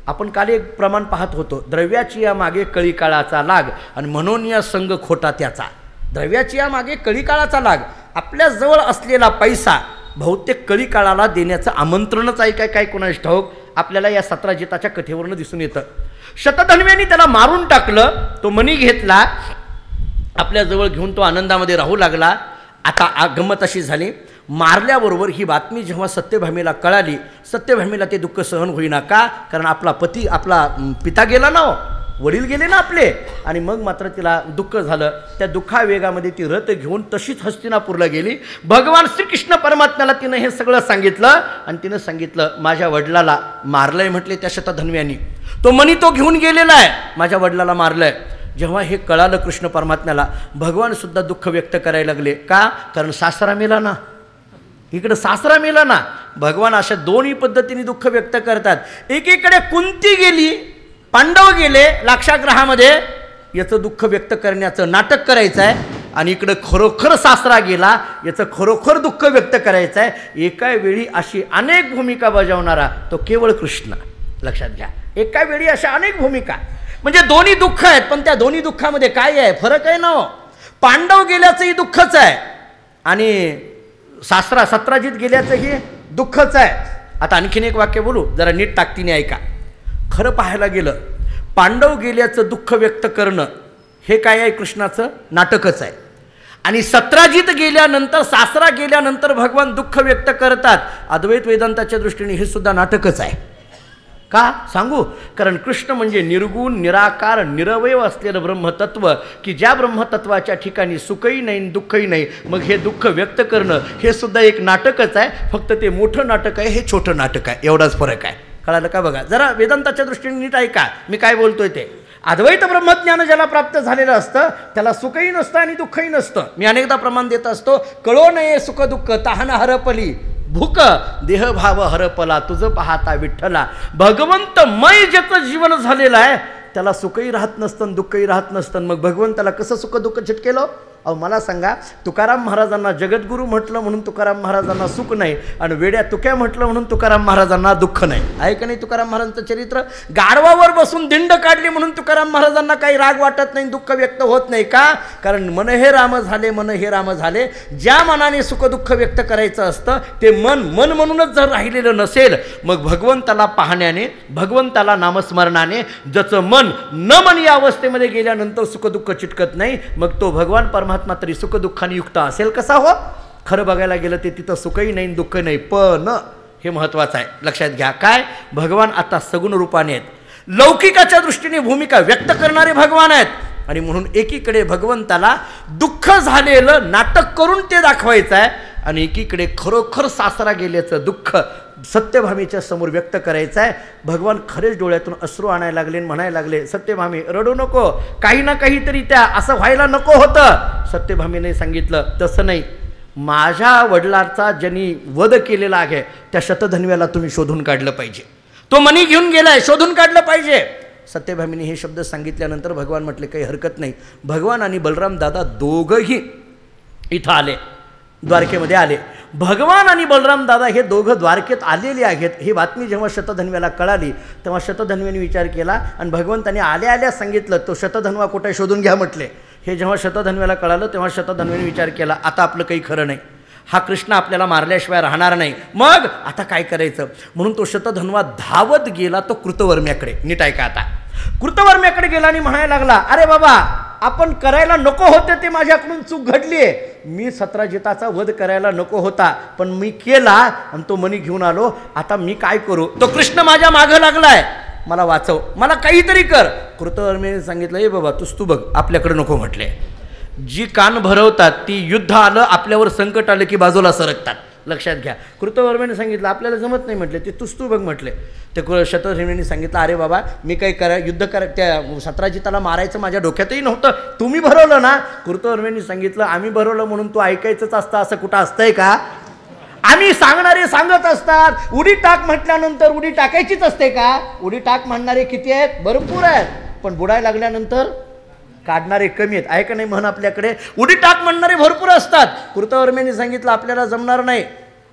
आपण काल एक प्रमाण पाहत होतो, द्रव्याची या मागे कळीकाळाचा लाग आणि म्हणून या संग खोटा त्याचा. द्रव्याची या मागे कळीकाळाचा लाग. आपल्या जवळ असलेला पैसा बहुतेक कळीकाळाला देण्याचं आमंत्रणच आहे काय कोणास ठाऊक. आपल्याला या सत्राजिताच्या कथेवरनं दिसून येतं. शतधन्व्याने त्याला मारून टाकलं, तो मणी घेतला, आपल्याजवळ घेऊन तो आनंदामध्ये राहू लागला. आता गंमत अशी झाली, मारल्याबरोबर ही बातमी जेव्हा सत्यभामेला कळाली, सत्यभामेला ते दुःख सहन होईना. का? कारण आपला पती, आपला पिता गेला ना, वडील गेले ना आपले. आणि मग मात्र तिला दुःख झालं. त्या दुःखावेगामध्ये ती रथ घेऊन तशीच हस्तिनापूरला गेली. भगवान श्रीकृष्ण परमात्म्याला तिनं हे सगळं सांगितलं आणि तिनं सांगितलं, माझ्या वडिलाला मारलंय म्हटले त्या शतधन्व्यानी, तो मणी तो घेऊन गेलेला आहे, माझ्या वडिलाला मारलंय. जेव्हा हे कळालं कृष्ण परमात्म्याला, भगवानसुद्धा दुःख व्यक्त करायला लागले. का? कारण सासरा मेला ना, इकडं सासरा मेला ना. भगवान अशा दोन्ही पद्धतीने दुःख व्यक्त करतात। एकीकडे कुंती गेली, पांडव गेले लाक्षागृहामध्ये, याचं दुःख व्यक्त करण्याचं नाटक करायचं आहे, आणि इकडं खरोखर सासरा गेला याचं खरोखर दुःख व्यक्त करायचं आहे। एका वेळी अशी अनेक भूमिका बजावणारा तो केवळ कृष्ण, लक्षात घ्या। एका वेळी अशा अनेक भूमिका, म्हणजे दोन्ही दुःख आहेत, पण त्या दोन्ही दुःखामध्ये काय आहे, फरक आहे ना। पांडव गेल्याचंही दुःखच आहे आणि सासरा सत्राजित गेल्याचंही दुःखच आहे। आता आणखीन एक वाक्य बोलू, जरा नीट ताकदीने ऐका। खरं पाहायला गेलं पांडव गेल्याचं दुःख व्यक्त करणं हे काय आहे, कृष्णाचं नाटकच आहे। आणि सत्राजित गेल्यानंतर, सासरा गेल्यानंतर भगवान दुःख व्यक्त करतात, अद्वैत वेदांताच्या दृष्टीने हे सुद्धा नाटकच आहे। का सांगू, कारण कृष्ण म्हणजे निर्गुण निराकार निरवयव असलेलं ब्रह्मतत्व, की ज्या ब्रह्मतत्वाच्या ठिकाणी सुखही नाही दुःखही नाही, मग हे दुःख व्यक्त करणं हे सुद्धा एक नाटकच आहे। फक्त ते मोठं नाटक आहे, हे छोटं नाटक आहे, एवढाच फरक आहे। कळालं का? बघा जरा वेदांताच्या दृष्टीने नीट ऐका मी काय बोलतोय ते। अद्वैत ब्रह्मज्ञान ज्याला प्राप्त झालेलं असतं त्याला सुखही नसतं आणि दुःखही नसतं। मी अनेकदा प्रमाण देत असतो, कळो नये सुख दुःख तहान हरपली भूक देहभाव हरपला तुझं पाहता विठ्ठला। भगवंत मय ज्याचं जीवन झालेलं आहे त्याला सुखही राहत नसतं दुःखही राहत नसतं, मग भगवंताला कसं सुख दुःख चिटकेलं? अहो मला सांगा, तुकाराम महाराजांना जगद्गुरू म्हटलं म्हणून तुकाराम महाराजांना सुख नाही, आणि वेड्या तुक्या म्हटलं म्हणून तुकाराम महाराजांना दुःख नाही, आहे का नाही? तुकाराम महाराजांचं चरित्र, गाढवावर बसून दिंड काढली म्हणून तुकाराम महाराजांना काही राग वाटत नाही, दुःख व्यक्त होत नाही। का? कारण मन हे राम झाले, मन हे राम झाले। ज्या मनाने सुख दुःख व्यक्त करायचं असतं ते मन मन म्हणूनच जर राहिलेलं नसेल, मग भगवंताला पाहण्याने, भगवंताला नामस्मरणाने ज्याचं मन न मन या अवस्थेमध्ये गेल्यानंतर सुख दुःख चिटकत नाही, मग तो भगवान परमात्मा तरी सुख दुःखाने युक्त असेल कसा हो? खरं बघायला गेलं ते तिथं सुखही नाही दुःख नाही, पण हे महत्वाचं आहे, लक्षात घ्या। काय? भगवान आता सगुण रूपाने आहेत, लौकिकाच्या दृष्टीने भूमिका व्यक्त करणारे भगवान आहेत, आणि म्हणून एकीकडे भगवंताला दुःख झालेलं नाटक करून ते दाखवायचं आहे, आणि एकीकडे खरोखर सासरा गेल्याचं दुःख सत्यभामीच्या समोर व्यक्त करायचं आहे। भगवान खरेच डोळ्यातून अश्रू आणायला लागले, म्हणायला लागले, सत्यभामी रडू नको, काही ना काहीतरी त्या असं व्हायला नको होतं। सत्यभामीने सांगितलं, तसं नाही, माझ्या वडिलांचा ज्यांनी वध केलेला आहे त्या शतधन्व्याला तुम्ही शोधून काढलं पाहिजे, तो मनी घेऊन गेलाय, शोधून काढलं पाहिजे। सत्यभामीने हे शब्द सांगितल्यानंतर भगवान म्हटले काही हरकत नाही। भगवान आणि बलराम दादा दोघंही इथं आले, द्वारकेमध्ये आले। भगवान आणि बलराम दादा हे दोघं द्वारकेत आलेले आहेत ही बातमी जेव्हा शतधन्व्याला कळाली तेव्हा शतधन्व्याने विचार केला, आणि भगवंताने आल्या आल्या सांगितलं तो शतधन्वा कुठे शोधून घ्या म्हटले। हे जेव्हा शतधन्व्याला कळालं तेव्हा शतधन्व्याने विचार केला, आता आपलं काही खरं नाही, हा कृष्ण आपल्याला मारल्याशिवाय राहणार नाही, मग आता काय करायचं? म्हणून तो शतधन्वा धावत गेला तो कृतवर्म्याकडे। नीट ऐका आता, कृतवर्म्याकडे गेला आणि म्हणायला लागला, अरे बाबा आपण करायला नको होते ते, माझ्याकडून चूक घडली आहे, मी सत्राजिताचा वध करायला नको होता पण मी केला आणि तो मनी घेऊन आलो, आता मी काय करू? तो कृष्ण माझ्या मागं लागलाय, मला वाचव, मला काहीतरी कर। कृतवर्म्याने सांगितलं, ए बाबा तू बघ, आपल्याकडे नको म्हटले। जी कान भरवतात ती युद्ध आलं आपल्यावर संकट आलं की बाजूला सरकतात, लक्षात घ्या। कृतवर्म्याने सांगितलं आपल्याला जमत नाही म्हटले, ते तू बघ म्हटले। ते शतधन्व्याने सांगितलं, अरे बाबा मी काही युद्ध त्या सत्राजिताला मारायचं माझ्या डोक्यातही नव्हतं, तुम्ही भरवलं ना? कृतवर्म्याने सांगितलं, आम्ही भरवलं म्हणून तू ऐकायचंच असतं असं कुठं असतंय का? आम्ही सांगणारे सांगत असतात, उडी टाक म्हटल्यानंतर उडी टाकायचीच असते का? उडी टाक म्हणणारे किती आहेत? भरपूर आहेत, पण बुडायला लागल्यानंतर काढणारे कमी आहेत, आहे का नाही? म्हण आपल्याकडे उडी टाक म्हणणारे भरपूर असतात। कृतवर्म्याने सांगितलं आपल्याला जमणार नाही।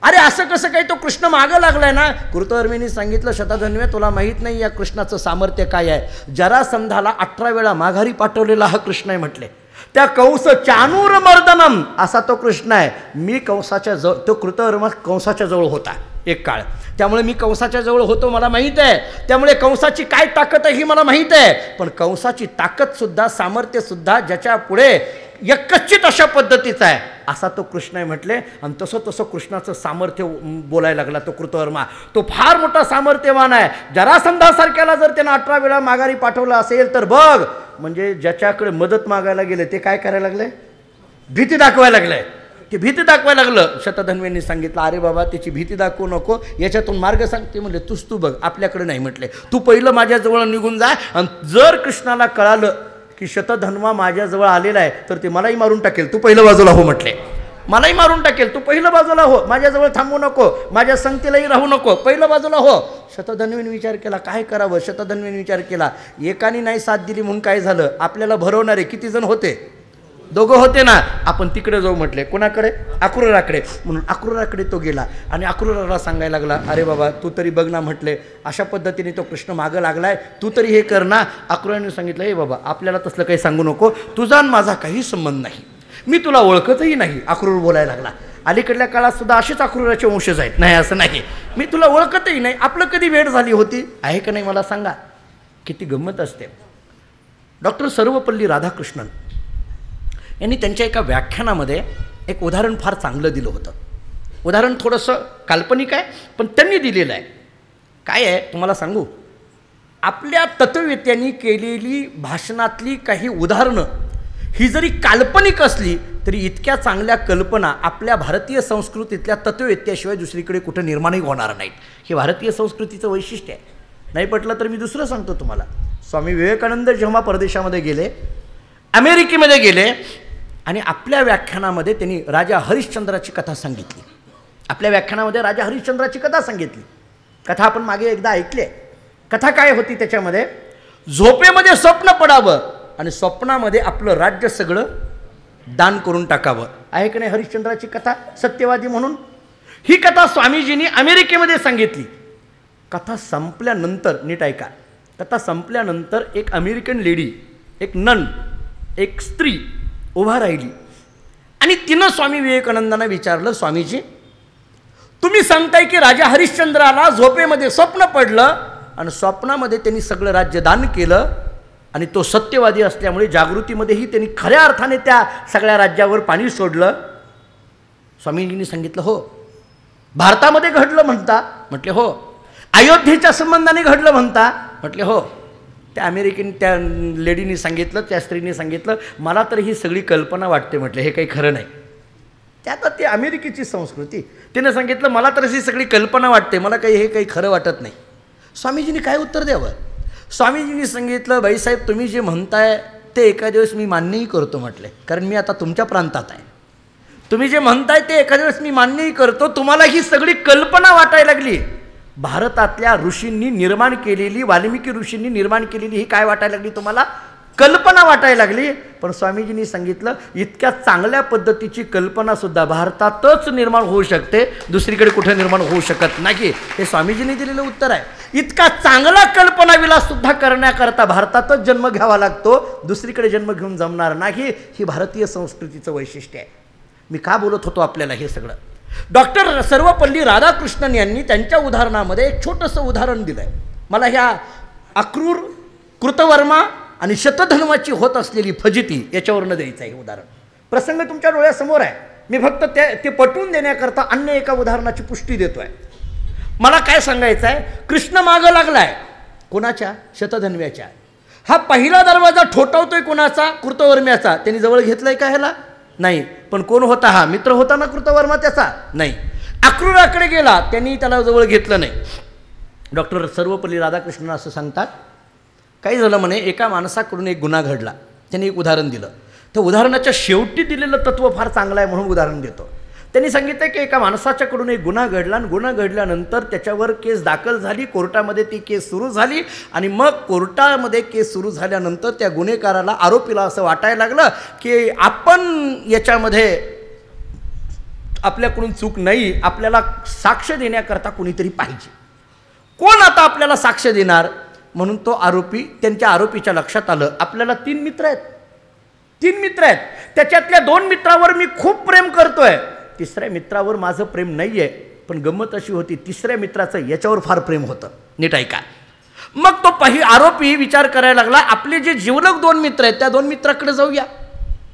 अरे असं कसं काही, तो कृष्ण मागं लागलाय ना? कृतवर्म्याने सांगितलं, शतधन्व्या तुला माहीत नाही या कृष्णाचं सामर्थ्य काय आहे, जरासंधाला 18 वेळा माघारी पाठवलेला हा कृष्ण आहे म्हटले। त्या कंस चानूर मर्दनम असा तो कृष्ण आहे। मी कंसाच्या जवळ, तो कृतवर्मा कंसाच्या जवळ होता एक काळ, त्यामुळे मी कंसाच्या जवळ होतो, मला माहीत आहे, त्यामुळे कंसाची काय ताकद आहे ही मला माहीत आहे। पण कंसाची ताकदसुद्धा सामर्थ्यसुद्धा ज्याच्या पुढे एकचित अशा पद्धतीचा आहे असा तो कृष्ण आहे म्हटले। आणि तसं कृष्णाचं सामर्थ्य बोलायला लागला तो कृतवर्मा, तो फार मोठा सामर्थ्यवान आहे। जरासंधासारख्याला जर त्यानं 18 वेळा माघारी पाठवलं असेल तर बघ, म्हणजे ज्याच्याकडे मदत मागायला गेले ते काय करायला लागले? भीती दाखवायला लागले, ते भीती दाखवायला लागलं। शतधन्व्यांनी सांगितलं, अरे बाबा त्याची भीती दाखवू नको, याच्यातून मार्ग सांगते म्हणले, तू बघ, आपल्याकडे नाही म्हटले, तू पहिलं माझ्याजवळ निघून जा, आणि जर कृष्णाला कळालं की शतधन्वा माझ्याजवळ आलेला आहे तर ते मलाही मारून टाकेल, तू पहिलं बाजूला हो म्हटले। मलाही मारून टाकेल, तू पहिलं बाजूला हो, माझ्याजवळ थांबू नको, माझ्या संगतीलाही राहू नको, पहिलं बाजूला हो. शतधन्वीने विचार केला, काय करावं. शतधन्वीने विचार केला, एकाने नाही साथ दिली म्हणून काय झालं, आपल्याला भरवणारे किती जण होते, दोघं होते ना, आपण तिकडे जाऊ म्हटले. कोणाकडे, अक्रूराकडे. म्हणून अक्रूराकडे तो गेला आणि अक्रूराला सांगायला लागला, अरे बाबा तू तरी बघ ना म्हटले, अशा पद्धतीने तो कृष्ण मागं लागलाय, तू तरी हे कर ना. अक्रूराने सांगितलं, हे बाबा आपल्याला तसलं काही सांगू नको, तुझा आणि माझा काही संबंध नाही, मी तुला ओळखतही नाही. अक्रूर बोलायला लागला, अलीकडल्या काळात सुद्धा असेच अक्रूराचे वंशज आहेत, नाही असं नाही, मी तुला ओळखतही नाही, आपलं कधी भेट झाली होती आहे का नाही मला सांगा. किती गंमत असते. डॉक्टर सर्वपल्ली राधाकृष्णन यांनी त्यांच्या एका व्याख्यानामध्ये एक उदाहरण फार चांगलं दिलं होतं. उदाहरण थोडंसं काल्पनिक आहे पण त्यांनी दिलेलं आहे. काय आहे तुम्हाला सांगू, आपल्या तत्ववेत्यांनी केलेली भाषणातली काही उदाहरणं ही जरी काल्पनिक असली तरी इतक्या चांगल्या कल्पना आपल्या भारतीय संस्कृतीतल्या तत्ववेत्याशिवाय दुसरीकडे कुठं निर्माणही होणार नाहीत. हे भारतीय संस्कृतीचं वैशिष्ट्य आहे. नाही पटलं तर मी दुसरं सांगतो तुम्हाला. स्वामी विवेकानंद जेव्हा परदेशामध्ये गेले, अमेरिकेमध्ये गेले आणि आपल्या व्याख्यानामध्ये त्यांनी राजा हरिश्चंद्राची कथा सांगितली. आपल्या व्याख्यानामध्ये राजा हरिश्चंद्राची कथा सांगितली. कथा आपण मागे एकदा ऐकली आहे. कथा काय होती त्याच्यामध्ये, झोपेमध्ये स्वप्न पडावं आणि स्वप्नामध्ये आपलं राज्य सगळं दान करून टाकावं. आहे की नाही हरिश्चंद्राची कथा, सत्यवादी म्हणून. ही कथा स्वामीजींनी अमेरिकेमध्ये सांगितली. कथा संपल्यानंतर, नीट ऐका, कथा संपल्यानंतर एक अमेरिकन लेडी, एक नन, एक स्त्री उभा राहिली आणि तिनं स्वामी विवेकानंदांना विचारलं, स्वामीजी तुम्ही सांगताय की राजा हरिश्चंद्राला झोपेमध्ये स्वप्न पडलं आणि स्वप्नामध्ये त्यांनी सगळं राज्य दान केलं आणि तो सत्यवादी असल्यामुळे जागृतीमध्येही त्यांनी खऱ्या अर्थाने त्या सगळ्या राज्यावर पाणी सोडलं. स्वामीजींनी सांगितलं, हो. भारतामध्ये घडलं म्हणता, म्हटले हो. अयोध्येच्या संबंधाने घडलं म्हणता, म्हटले हो. त्या अमेरिकेने, त्या लेडीने सांगितलं, त्या स्त्रीने सांगितलं, मला तर ही सगळी कल्पना वाटते. म्हटले हे काही खरं नाही. त्यात ती अमेरिकेची संस्कृती. तिने सांगितलं, मला तर ही सगळी कल्पना वाटते, मला काही हे काही खरं वाटत नाही. स्वामीजींनी काय उत्तर द्यावं. स्वामीजींनी सांगितलं, बाईसाहेब तुम्ही जे म्हणताय ते एका दिवस मी मान्यही करतो म्हटले, कारण मी आता तुमच्या प्रांतात आहे. तुम्ही जे म्हणताय ते एका दिवस मी मान्यही करतो. तुम्हाला ही सगळी कल्पना वाटायला लागली. भारतातल्या ऋषींनी निर्माण केलेली, वाल्मिकी ऋषींनी निर्माण केलेली ही काय वाटायला लागली तुम्हाला, कल्पना वाटायला लागली. पण स्वामीजींनी सांगितलं, इतक्या चांगल्या पद्धतीची कल्पनासुद्धा भारतातच निर्माण होऊ शकते, दुसरीकडे कुठे निर्माण होऊ शकत नाही. हे स्वामीजींनी दिलेलं उत्तर आहे. इतका चांगला कल्पनाविलाससुद्धा करण्याकरता भारतातच जन्म घ्यावा लागतो, दुसरीकडे जन्म घेऊन जमणार नाही. ही भारतीय संस्कृतीचं वैशिष्ट्य आहे. मी का बोलत होतो आपल्याला हे सगळं. डॉक्टर सर्वपल्ली राधाकृष्णन यांनी त्यांच्या उदाहरणामध्ये एक छोटंसं उदाहरण दिलं आहे. मला ह्या अक्रूर, कृतवर्मा आणि शतधन्वाची होत असलेली फजिती याच्यावरनं द्यायचं आहे. हे उदाहरण प्रसंग तुमच्या डोळ्यासमोर आहे. मी फक्त ते पटवून देण्याकरता अन्य एका उदाहरणाची पुष्टी देतो आहे. मला काय सांगायचं आहे, कृष्ण मागं लागलाय कोणाच्या, शतधन्व्याच्या. हा पहिला दरवाजा ठोठावतोय कोणाचा, कृतवर्म्याचा. त्यांनी जवळ घेतलाय का ह्याला, नाही. पण कोण होता हा, मित्र होता ना कृतवर्मा त्याचा, नाही. अक्रूराकडे गेला, त्यांनी त्याला जवळ घेतलं नाही. डॉक्टर सर्वपल्ली राधाकृष्णन असं सांगतात, काही झालं म्हणे, एका माणसाकडून एक गुन्हा घडला. त्यांनी एक उदाहरण दिलं. त्या उदाहरणाच्या शेवटी दिलेलं तत्व फार चांगलं आहे म्हणून उदाहरण देतो. त्यांनी सांगितलं की एका माणसाच्याकडून एक गुन्हा घडला आणि गुन्हा घडल्यानंतर त्याच्यावर केस दाखल झाली, कोर्टामध्ये ती केस सुरू झाली आणि मग कोर्टामध्ये केस सुरू झाल्यानंतर त्या गुन्हेगाराला, आरोपीला असं वाटायला लागलं की आपण याच्यामध्ये आपल्याकडून चूक नाही, आपल्याला साक्ष देण्याकरता कोणीतरी पाहिजे. कोण आता आपल्याला साक्ष देणार. म्हणून तो आरोपी, त्यांच्या आरोपीच्या लक्षात आलं, आपल्याला 3 मित्र आहेत, 3 मित्र आहेत, त्याच्यातल्या 2 मित्रावर मी खूप प्रेम करतोय, 3ऱ्या मित्रावर माझं प्रेम नाही आहे. पण गंमत अशी होती, 3ऱ्या मित्राचं याच्यावर फार प्रेम होतं. नीट ऐका. मग तो आरोपी विचार करायला लागला, आपले जे जीवलग 2 मित्र आहेत त्या 2 मित्राकडे जाऊया.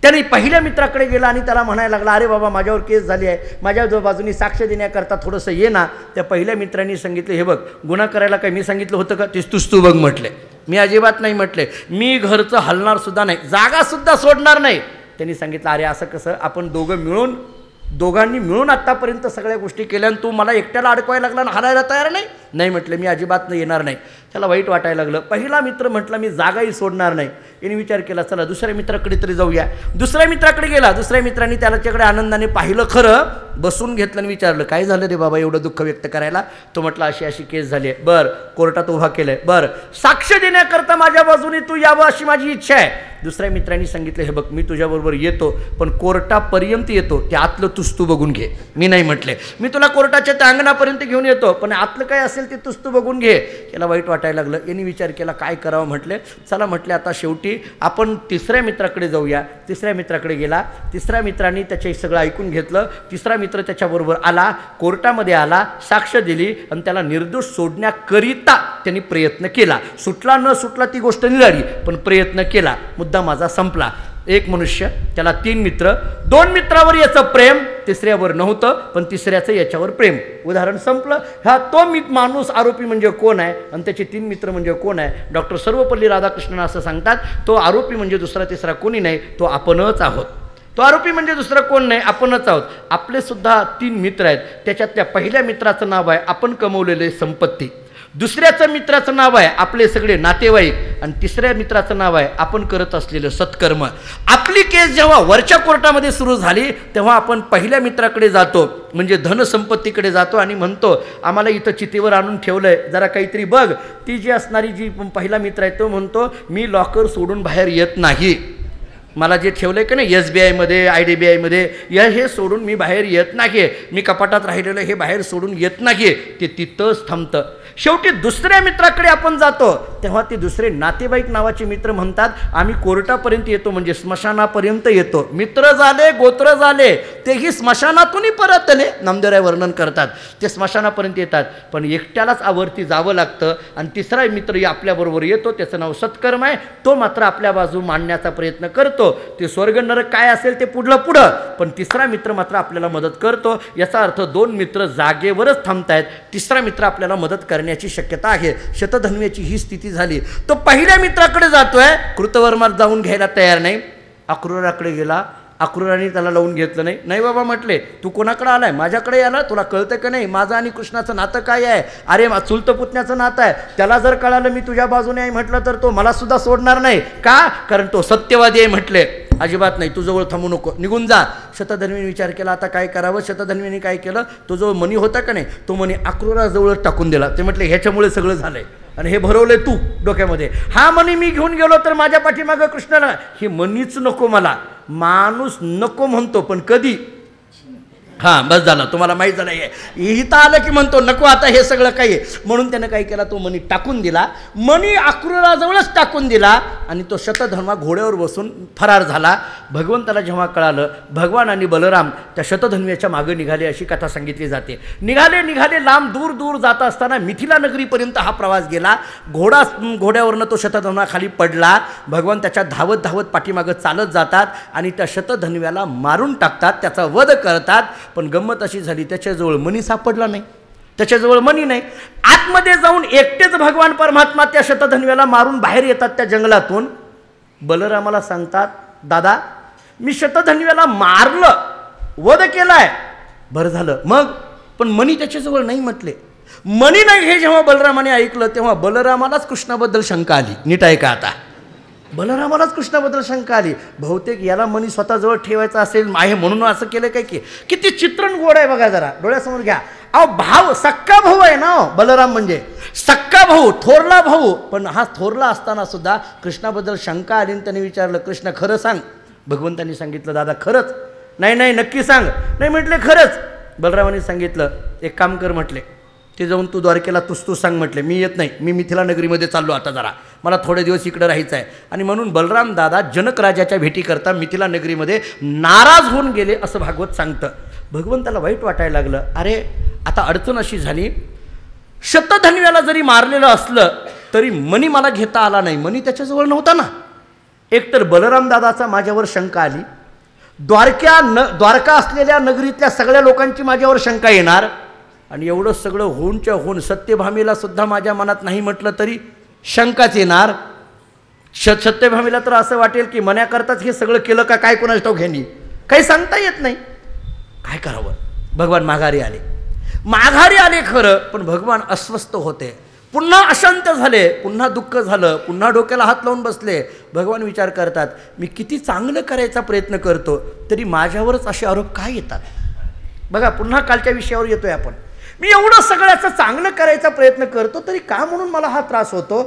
त्याने पहिल्या मित्राकडे गेला आणि त्याला म्हणायला लागला, अरे बाबा माझ्यावर केस झाली आहे, माझ्या बाजूनी साक्ष देण्याकरता थोडंसं ये ना. त्या पहिल्या मित्रांनी सांगितलं, हे बघ गुन्हा करायला काय मी सांगितलं होतं का, तेच तू बघ म्हटले. मी अजिबात नाही म्हटले, मी घरचं हलणार सुद्धा नाही, जागासुद्धा सोडणार नाही. त्यांनी सांगितलं, अरे असं कसं, आपण दोघांनी मिळून आत्तापर्यंत सगळ्या गोष्टी केल्या आणि तू मला एकट्याला अडकवायला लागला आणि हलायला तयार नाही. नाही म्हटलं मी अजिबात नाही येणार नाही. त्याला वाईट वाटायला लागलं. पहिला मित्र म्हटला मी जागाही सोडणार नाही. याने विचार केला चला दुसऱ्या मित्राकडे तरी जाऊया. दुसऱ्या मित्राकडे गेला. दुसऱ्या मित्रांनी त्याच्याकडे आनंदाने पाहिलं, खरं बसून घेतलं आणि विचारलं काय झालं रे बाबा एवढं दुःख व्यक्त करायला. तो म्हटला अशी अशी केस झाली आहे. बरं कोर्टात उभा केलंय. बरं साक्ष देण्याकरता माझ्या बाजूने तू यावं अशी माझी इच्छा आहे. दुसऱ्या मित्रांनी सांगितलं हे बघ मी तुझ्याबरोबर येतो पण कोर्टापर्यंत येतो, ते आतलं तुस तू बघून घे. मी नाही म्हटले मी तुला कोर्टाच्या त्या अंगणापर्यंत घेऊन येतो पण आतलं काय असेल ते तुस तू बघून घे. त्याला वाईट वाटायला लागलं. यांनी विचार केला काय करावं. म्हटले चला म्हटले आता शेवटी आपण तिसऱ्या मित्राकडे जाऊया. तिसऱ्या मित्राकडे गेला. तिसऱ्या मित्रांनी त्याचे सगळं ऐकून घेतलं. तिसरा मित्र त्याच्याबरोबर आला, कोर्टामध्ये आला, साक्ष दिली आणि त्याला निर्दोष सोडण्याकरिता त्यांनी प्रयत्न केला. सुटला न सुटला ती गोष्ट निराळी पण प्रयत्न केला. मुद्दा माझा संपला. एक मनुष्य त्याला 3 मित्र, 2 मित्रावर याचं प्रेम, तिसऱ्यावर नव्हतं पण तिसऱ्याचं याच्यावर प्रेम. उदाहरण संपलं. हा तो माणूस आरोपी म्हणजे कोण आहे आणि त्याचे 3 मित्र म्हणजे कोण आहे. डॉक्टर सर्वपल्ली राधाकृष्णन असं सांगतात तो आरोपी म्हणजे दुसरा तिसरा कोणी नाही, तो आपणच आहोत. तो आरोपी म्हणजे दुसरं कोण नाही, आपणच आहोत. आपले सुद्धा 3 मित्र आहेत. त्याच्यातल्या पहिल्या मित्राचं नाव आहे आपण कमवलेले संपत्ती, दुसऱ्याचं मित्राचं नाव आहे आपले सगळे नातेवाईक आणि तिसऱ्या मित्राचं नाव आहे आपण करत असलेलं सत्कर्म. आपली केस जेव्हा वरच्या कोर्टामध्ये सुरू झाली तेव्हा आपण पहिल्या मित्राकडे जातो म्हणजे धनसंपत्तीकडे जातो आणि म्हणतो आम्हाला इथं चितेवर आणून ठेवलंय जरा काहीतरी बघ. ती जी असणारी जी पहिला मित्र आहे तो म्हणतो मी लॉकर सोडून बाहेर येत नाही, मला जे ठेवलंय का नाही SBIमध्ये IDBIमध्ये हे सोडून मी बाहेर येत नाही, मी कपाटात राहिलेलं हे बाहेर सोडून येत नाही. ते तिथंच थांबतं. शेवटी दुसऱ्या मित्राकडे आपण जातो तेव्हा ते दुसरे नातेवाईक नावाचे मित्र म्हणतात आम्ही कोर्टापर्यंत येतो म्हणजे स्मशानापर्यंत येतो. मित्र झाले, गोत्र झाले, तेही स्मशानातूनही परतले. नामदेवराय वर्णन करतात ते स्मशानापर्यंत येतात पण एकट्यालाच आवर्ती जावं लागतं. आणि तिसरा मित्र आपल्याबरोबर येतो, त्याचं नाव सत्कर्म आहे, तो मात्र आपल्या बाजू मांडण्याचा प्रयत्न करतो. ते स्वर्ग नरक काय असेल ते पुढं पण तिसरा मित्र मात्र आपल्याला मदत करतो. याचा अर्थ 2 मित्र जागेवरच थांबतायत, तिसरा मित्र आपल्याला मदत करण्याची शक्यता आहे. शतधन्व्याची ही स्थिती झाली. तो पहिल्या मित्राकडे जातोय, कृतवर्मात जाऊन घ्यायला तयार नाही. अक्रूराकडे गेला, अक्रूराने त्याला लावून घेतलं नाही. नाही बाबा म्हटले तू कोणाकडे आलाय, माझ्याकडे आला, तुला कळतं का नाही माझं आणि कृष्णाचं नातं काय आहे. अरे चुलत पुतण्याचं नातं आहे, त्याला जर कळालं मी तुझ्या बाजूने आहे म्हटलं तर तो मला सुद्धा सोडणार नाही. का? कारण तो सत्यवादी आहे. म्हटले अजिबात नाही, तू जवळ थांबू नको, निघून जा. शतधन्वीने विचार केला आता काय करावं. शतधन्वीने काय केलं, तो जो मणी होता का नाही तो मणी अक्रूराजवळ टाकून दिला. ते म्हटले ह्याच्यामुळे सगळं झालंय आणि हे भरवलंय तू डोक्यामध्ये. हा मणी मी घेऊन गेलो तर माझ्या पाठीमागं कृष्णाला हे मनीच नको, मला माणूस नको म्हणतो पण कधी हां बस झालं, तुम्हाला माहीत झालं आहे. इथं आलं की म्हणतो नको आता हे सगळं काही आहे. म्हणून त्यानं काय केला, तो मणी टाकून दिला. मणी अक्रूराजवळच टाकून दिला आणि तो शतधन्वा घोड्यावर बसून फरार झाला. भगवंताला जेव्हा कळालं, भगवान आणि बलराम त्या शतधन्व्याच्या मागे निघाले अशी कथा सांगितली जाते. निघाले लांब दूर दूर जात असताना मिथिला नगरीपर्यंत हा प्रवास गेला. घोड्यावरनं तो शतधन्वा खाली पडला. भगवान त्याच्या धावत धावत पाठीमागं चालत जातात आणि त्या शतधन्व्याला मारून टाकतात, त्याचा वध करतात. पण गंमत अशी झाली त्याच्याजवळ मणी सापडला नाही, त्याच्याजवळ मणी नाही. आतमध्ये जाऊन एकटेच भगवान परमात्मा त्या शतधन्व्याला मारून बाहेर येतात त्या जंगलातून. बलरामाला सांगतात दादा मी शतधन्व्याला मारलं, वध केलाय, बरं झालं मग, पण मणी त्याच्याजवळ नाही म्हटले. मणी नाही हे जेव्हा बलरामाने ऐकलं तेव्हा बलरामालाच कृष्णाबद्दल शंका आली. नीट ऐका आता, बलरामालाच कृष्णाबद्दल शंका आली. बहुतेक याला मणी स्वतःजवळ ठेवायचा असेल आहे म्हणून असं केलं काय की. किती चित्रण गोड आहे बघा, जरा डोळ्यासमोर घ्या. अहो भाऊ, सक्का भाऊ आहे ना बलराम म्हणजे, सक्का भाऊ, थोरला भाऊ. पण हा थोरला असताना सुद्धा कृष्णाबद्दल शंका आली आणि त्याने विचारलं कृष्ण खरं सांग. भगवंतांनी सांगितलं दादा खरंच. नाही नक्की सांग. नाही म्हटले खरंच. बलरामाने सांगितलं एक काम कर म्हटले, ते जाऊन तू द्वारकेला तू सांग म्हटले, मी येत नाही, मी मिथिला नगरीमध्ये चाललो आता, जरा मला थोडे दिवस इकडं राहायचं आहे. आणि म्हणून बलराम दादा जनक राजाच्या भेटीकरता मिथिला नगरीमध्ये नाराज होऊन गेले असं भागवत सांगतं. भगवंताला वाईट वाटायला लागलं. अरे आता अडचण अशी झाली, शतधन्व्याला जरी मारलेलं असलं तरी मणी मला घेता आला नाही, मणी त्याच्याजवळ नव्हता ना. एकतर बलराम दादाचा माझ्यावर शंका आली, द्वारका असलेल्या नगरीतल्या सगळ्या लोकांची माझ्यावर शंका येणार, आणि एवढं सगळं होऊनच्या होऊन सत्यभामीला सुद्धा माझ्या मनात नाही म्हटलं तरी शंकाच येणार. सत्यभामीला तर असं वाटेल की मण्याकरताच हे सगळं केलं का काय, कोणाच ठाऊक ह्यांनी काही सांगता येत नाही. काय करावं. भगवान माघारी आले. माघारी आले खरं, पण भगवान अस्वस्थ होते, पुन्हा अशांत झाले, पुन्हा दुःख झालं, पुन्हा डोक्याला हात लावून बसले. भगवान विचार करतात, मी किती चांगलं करायचा प्रयत्न करतो तरी माझ्यावरच असे आरोप काय येतात. बघा, पुन्हा कालच्या विषयावर येतोय आपण. मी एवढं सगळ्याचं चांगलं करायचा प्रयत्न करतो तरी का म्हणून मला हा त्रास होतो.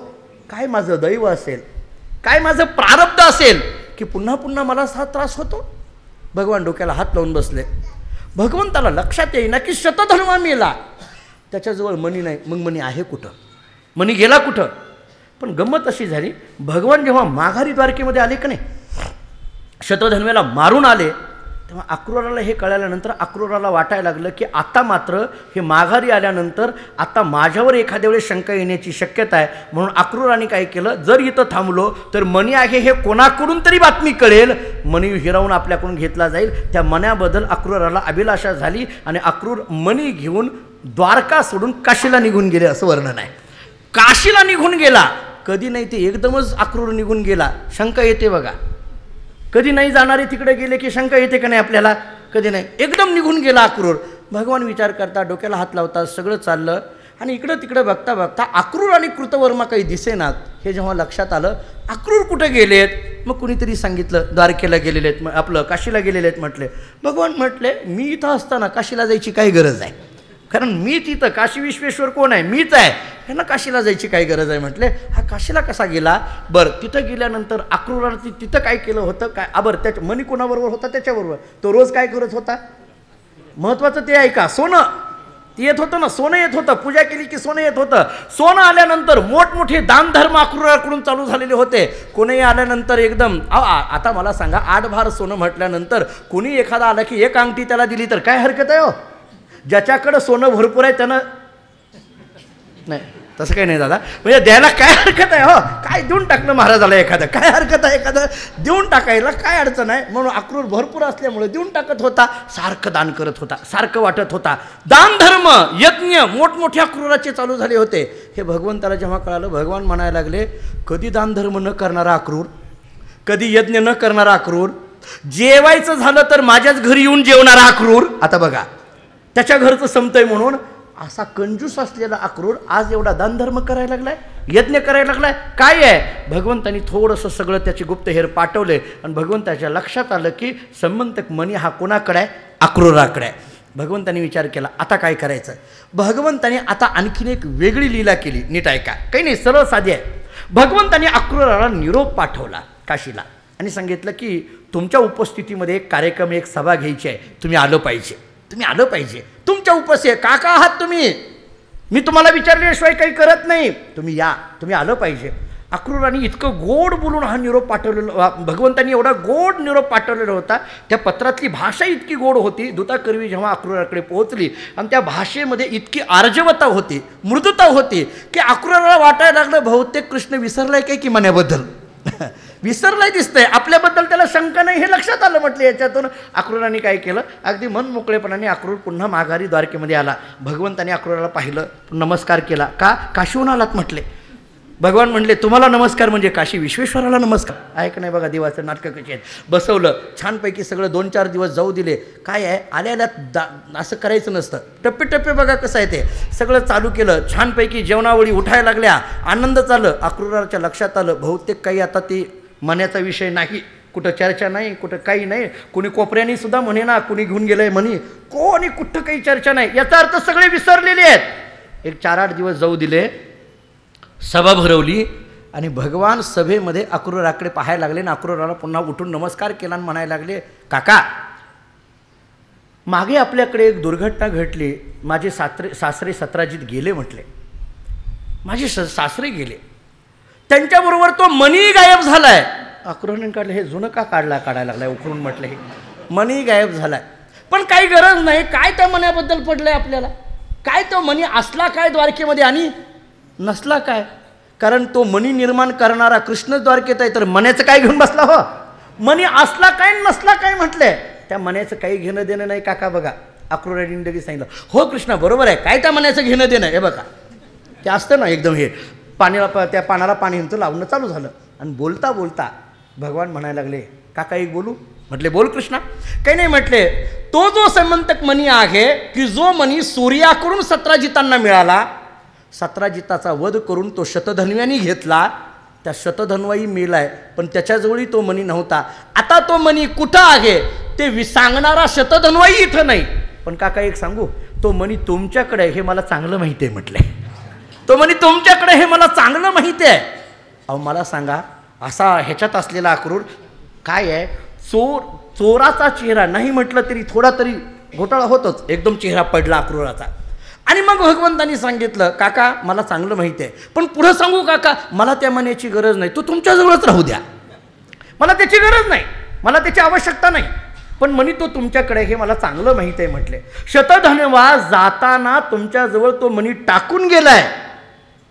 काय माझं दैव असेल, काय माझं प्रारब्ध असेल की पुन्हा पुन्हा मला हा त्रास होतो. भगवान डोक्याला हात लावून बसले. भगवंताला लक्षात येईना की शतधन्वा मेला, त्याच्याजवळ मणी नाही. मग मणी आहे कुठं, मणी गेला कुठं. पण गंमत अशी झाली, भगवान जेव्हा माघारी द्वारकेमध्ये आले का नाही, शतधन्व्याला मारून आले, तेव्हा अक्रूराला हे कळाल्यानंतर अक्रूराला वाटायला लागलं की आता मात्र हे माघारी आल्यानंतर आता माझ्यावर एखाद्या वेळेस शंका येण्याची शक्यता आहे. म्हणून अक्रूराने काय केलं, जर इथं थांबलो तर मणी आहे हे कोणाकडून तरी बातमी कळेल, मणी हिरावून आपल्याकडून घेतला जाईल. त्या मण्याबद्दल अक्रूराला अभिलाषा झाली आणि अक्रूर मणी घेऊन द्वारका सोडून काशीला निघून गेले, असं वर्णन आहे. काशीला निघून गेला. कधी नाही ते एकदमच अक्रूर निघून गेला, शंका येते बघा. कधी नाही जाणारे तिकडे गेले की शंका येते का नाही आपल्याला, कधी नाही. एकदम निघून गेला अक्रूर. भगवान विचार करता, डोक्याला हात लावतात, सगळं चाललं आणि इकडं तिकडं बघता बघता अक्रूर आणि कृतवर्मा काही दिसेनात. हे जेव्हा लक्षात आलं, अक्रूर कुठे गेलेत, मग कुणीतरी सांगितलं द्वारकेला गेलेले आहेत, आपलं काशीला गेलेले आहेत म्हटले. भगवान म्हटले, मी इथं असताना काशीला जायची काय गरज आहे, कारण मी तिथं, काशी विश्वेश्वर कोण आहे, मीच आहे, ह्यांना काशीला जायची काय गरज आहे. म्हटले, हा काशीला कसा गेला. बरं, तिथं गेल्यानंतर अक्रूराने तिथं काय केलं होतं काय. बरं, त्याच्या मणी कोणाबरोबर होता, त्याच्याबरोबर. तो रोज काय करत होता, महत्त्वाचं ते आहे का, सोनं ते येत होतं ना, सोनं येत होतं. पूजा केली की सोनं येत होतं. सोनं आल्यानंतर मोठमोठे दानधर्म अक्रूराकडून चालू झालेले होते. कोणीही आल्यानंतर एकदम आता मला सांगा, 8 भार सोनं म्हटल्यानंतर कोणी एखादा आला की एक अंगठी त्याला दिली तर काय हरकत आहे हो. ज्याच्याकडं सोनं भरपूर आहे त्यानं नाही, तसं काही नाही दादा, म्हणजे द्यायला काय हरकत आहे हो. काय देऊन टाकलं महाराजाला एखादं, काय हरकत आहे एखादं देऊन टाकायला, काय अडचण आहे. म्हणून अक्रूर भरपूर असल्यामुळे देऊन टाकत होता, सारखं दान करत होता, सारखं वाटत होता. दान धर्म यज्ञ मोठमोठे अक्रूराचे चालू झाले होते. हे भगवंताला जेव्हा कळालं, भगवान म्हणायला लागले, कधी दान धर्म न करणारा अक्रूर, कधी यज्ञ न करणारा अक्रूर, जेवायचं झालं तर माझ्याच घरी येऊन जेवणारा अक्रूर. आता बघा, त्याच्या घरचं संपतंय म्हणून असा कंजूस असलेला अक्रूर आज एवढा दानधर्म करायला लागलाय, यज्ञ करायला लागलाय. काय आहे, भगवंतानी थोडंसं सगळं त्याचे गुप्तहेर पाठवले आणि भगवंताच्या लक्षात आलं की संबंधक मणी हा कोणाकडे आहे, अक्रूराकडे आहे. भगवंतानी विचार केला, आता काय करायचं. भगवंतानी आता आणखीन एक वेगळी लीला केली. नीट ऐका, काही नाही, सरळ साधी आहे. भगवंतानी अक्रूराला निरोप पाठवला काशीला आणि सांगितलं की तुमच्या उपस्थितीमध्ये एक कार्यक्रम, एक सभा घ्यायची आहे, तुम्ही आलं पाहिजे, तुम्ही आलं पाहिजे. तुमच्या उपस्थित काका आहात तुम्ही, मी तुम्हाला विचारल्याशिवाय काही करत नाही, तुम्ही या, तुम्ही आलं पाहिजे. अक्रूराने इतकं गोड बोलून हा निरोप पाठवलेला, भगवंतांनी एवढा गोड निरोप पाठवलेला होता. त्या पत्रातली भाषा इतकी गोड होती. दूताकरवी जेव्हा अक्रूराकडे पोहोचली आणि त्या भाषेमध्ये इतकी आर्जवता होती, मृदुता होती की अक्रूराला वाटायला लागलं बहुतेक कृष्ण विसरलाय काय की मनाबद्दल विसरलाय दिसतंय, आपल्याबद्दल त्याला शंका नाही, हे लक्षात आलं. म्हटलं याच्यातून अक्रूराने काय केलं, अगदी मन मोकळेपणाने अक्रूर पुन्हा माघारी द्वारकेमध्ये आला. भगवंताने अक्रूराला पाहिलं, नमस्कार केला. का, काशीहून आलात म्हटले. भगवान म्हणले, तुम्हाला नमस्कार म्हणजे काशी विश्वेश्वराला नमस्कार. ऐक नाही बघा देवाचं नाटकं कशी आहेत. बसवलं छानपैकी, सगळं 2-4 दिवस जाऊ दिले. काय आहे, आल्याला असं करायचं नसतं, टप्पे टप्पे बघा कसं आहे ते. सगळं चालू केलं छानपैकी, जेवणावळी उठायला लागल्या, आनंद चाललं. अक्रूराच्या लक्षात आलं बहुतेक काही आता ते मनाचा विषय नाही, कुठं चर्चा नाही, कुठं काही नाही. कुणी कोपऱ्याने सुद्धा म्हणे ना, कुणी घेऊन गेलंय म्हणे, कोणी कुठं काही चर्चा नाही. याचा अर्थ सगळे विसरलेले आहेत. एक 4-8 दिवस जाऊ दिले, सभा भरवली आणि भगवान सभेमध्ये अक्रूराकडे पाहायला लागले आणि अक्रूराला पुन्हा उठून नमस्कार केला आणि म्हणायला लागले, काका मागे आपल्याकडे एक दुर्घटना घडली, माझे सासरे सत्राजित गेले म्हटले, माझे सासरे गेले, त्यांच्याबरोबर तो मणी गायब झालाय. अक्रूराने काढलं, हे जुनं का काढायला लागलाय उकरून. म्हटलं हे मणी गायब झालाय, पण काही गरज नाही. काय त्या मण्याबद्दल पडलंय आपल्याला, काय तो मणी असला काय द्वारकेमध्ये आणि नसला काय. कारण तो मणी निर्माण करणारा कृष्ण द्वारकेत आहे, तर मण्याचं काय घेऊन बसला हो. मणी असला काय नसला काय म्हटलंय, त्या मण्याचं काही घेणं देणं नाही. काका बघा, अक्रूराने लगेच सांगितलं, हो कृष्णा बरोबर आहे, काय त्या मण्याचं घेणं देणं. हे बघा ते असतं ना एकदम, हे पाण्याला, त्या पानाला पाणी लावणं चालू झालं आणि बोलता बोलता भगवान म्हणायला लागले, काका एक बोलू. म्हटले बोल कृष्णा. काही नाही म्हटले, तो जो समंतक मणी आहे की जो मणी सूर्याकडून सतराजितांना मिळाला, सतराजिताचा वध करून तो शतधन्व्यांनी घेतला, त्या शतधन्वाई मेलाय पण त्याच्याजवळही तो मणी नव्हता. आता तो मणी कुठं आहे ते सांगणारा शतधन्वाई इथं नाही. पण काका एक सांगू, तो मणी तुमच्याकडे हे मला चांगलं माहिती आहे म्हटले. तो मणी तुमच्याकडे हे मला चांगलं माहिती आहे. अहो मला सांगा, असा ह्याच्यात असलेला अक्रूर काय आहे, चोराचा चेहरा नाही म्हटलं तरी थोडा तरी घोटाळा होतोच. एकदम चेहरा पडला अक्रूराचा. आणि मग भगवंतांनी सांगितलं काका मला चांगलं माहिती आहे, पण पुढं सांगू काका, मला त्या मण्याची गरज नाही, तो तुमच्याजवळच राहू द्या. मला त्याची गरज नाही, मला त्याची आवश्यकता नाही, पण मणी तो तुमच्याकडे हे मला चांगलं माहिती आहे म्हटले. शतधन्वा जाताना तुमच्याजवळ तो मणी टाकून गेलाय,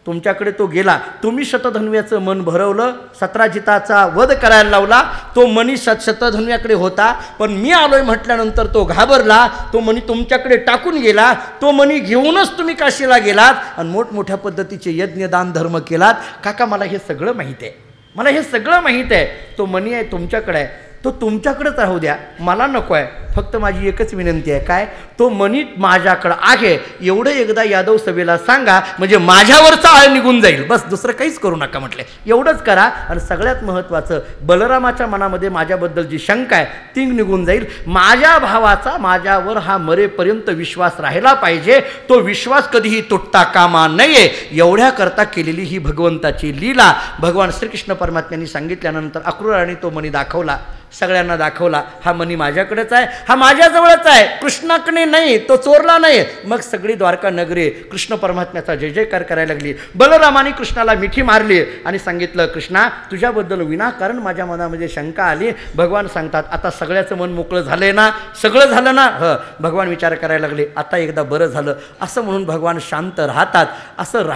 तुमच्याकडे तो गेला, तुम्ही शतधन्व्याचं मन भरवलं, सतराजिताचा वध करायला लावला. तो मणी शतधन्व्याकडे होता, पण मी आलोय म्हटल्यानंतर तो घाबरला, तो मणी तुमच्याकडे टाकून गेला. तो मणी घेऊनच तुम्ही काशीला गेलात आणि मोठमोठ्या पद्धतीचे यज्ञ दान धर्म केलात. काका मला हे सगळं माहीत आहे, मला हे सगळं माहीत आहे. तो मणी आहे तुमच्याकडे आहे, तो तुमच्याकडेच राहू द्या, मला नको आहे. फक्त माझी एकच विनंती आहे, काय, तो मणी माझ्याकडं आहे एवढं एकदा यादव सभेला सांगा, म्हणजे माझ्यावरचा आळ निघून जाईल. बस दुसरं काहीच करू नका म्हटले, एवढंच करा. आणि सगळ्यात महत्त्वाचं, बलरामाच्या मनामध्ये माझ्याबद्दल जी शंका आहे ती निघून जाईल. माझ्या भावाचा माझ्यावर हा मरेपर्यंत विश्वास राहिला पाहिजे, तो विश्वास कधीही तुटता कामा नये, एवढ्याकरता केलेली ही भगवंताची लीला. भगवान श्रीकृष्ण परमात्म्यांनी सांगितल्यानंतर अक्रूराने तो मणी दाखवला, सगळ्यांना दाखवला. हा मणी माझ्याकडेच आहे, हा माझ्याजवळच आहे, कृष्णाकडे नाही, तो चोरला नाही. मग सगळी द्वारका नगरी कृष्ण परमात्म्याचा जय जयकार करायला लागली. बलरामाने कृष्णाला मिठी मारली आणि सांगितलं, कृष्णा तुझ्याबद्दल विनाकारण माझ्या मनामध्ये शंका आली. भगवान सांगतात आता सगळ्याचं मन मोकळं झालंय ना, सगळं झालं ना. भगवान विचार करायला लागले, आता एकदा बरं झालं असं म्हणून भगवान शांत राहतात. असं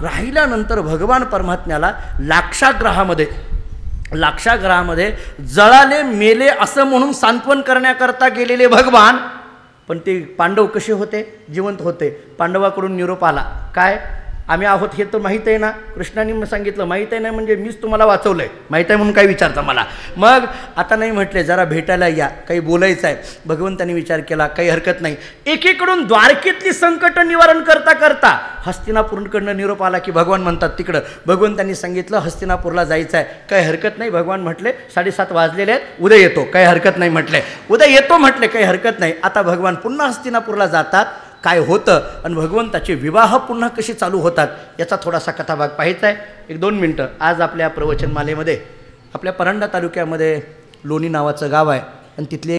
राहिल्यानंतर भगवान परमात्म्याला लाक्षागृहामध्ये जळाले मेले असं म्हणून सांत्वन करण्याकरता गेलेले भगवान, पण ते पांडव कसे होते, जिवंत होते. पांडवाकडून निरोप आला, काय आम्ही आहोत हे तर माहीत आहे ना. कृष्णाने सांगितलं माहीत आहे ना, म्हणजे मीच तुम्हाला वाचवलंय, माहीत आहे म्हणून काय विचारता मला. मग आता नाही म्हटले, जरा भेटायला या, काही बोलायचं आहे. भगवंतांनी विचार केला, काही हरकत नाही. एकीकडून द्वारकेतली संकट निवारण करता करता हस्तिनापूरकडनं निरोप आला की भगवान म्हणतात तिकडं. भगवंतांनी सांगितलं हस्तिनापूरला जायचं आहे, काही हरकत नाही. भगवान म्हटले 7:30 वाजलेले आहेत, उद्या येतो, काही हरकत नाही म्हटले. उद्या येतो म्हटले, काही हरकत नाही. आता भगवान पुन्हा हस्तिनापूरला जातात. काय होतं आणि भगवंताचे विवाह पुन्हा कसे चालू होतात याचा थोडासा कथाभाग पाहायचा आहे. 1-2 मिनटं. आज आपल्या प्रवचनमालेमध्ये आपल्या परांडा तालुक्यामध्ये लोणी नावाचं गाव आहे आणि तिथले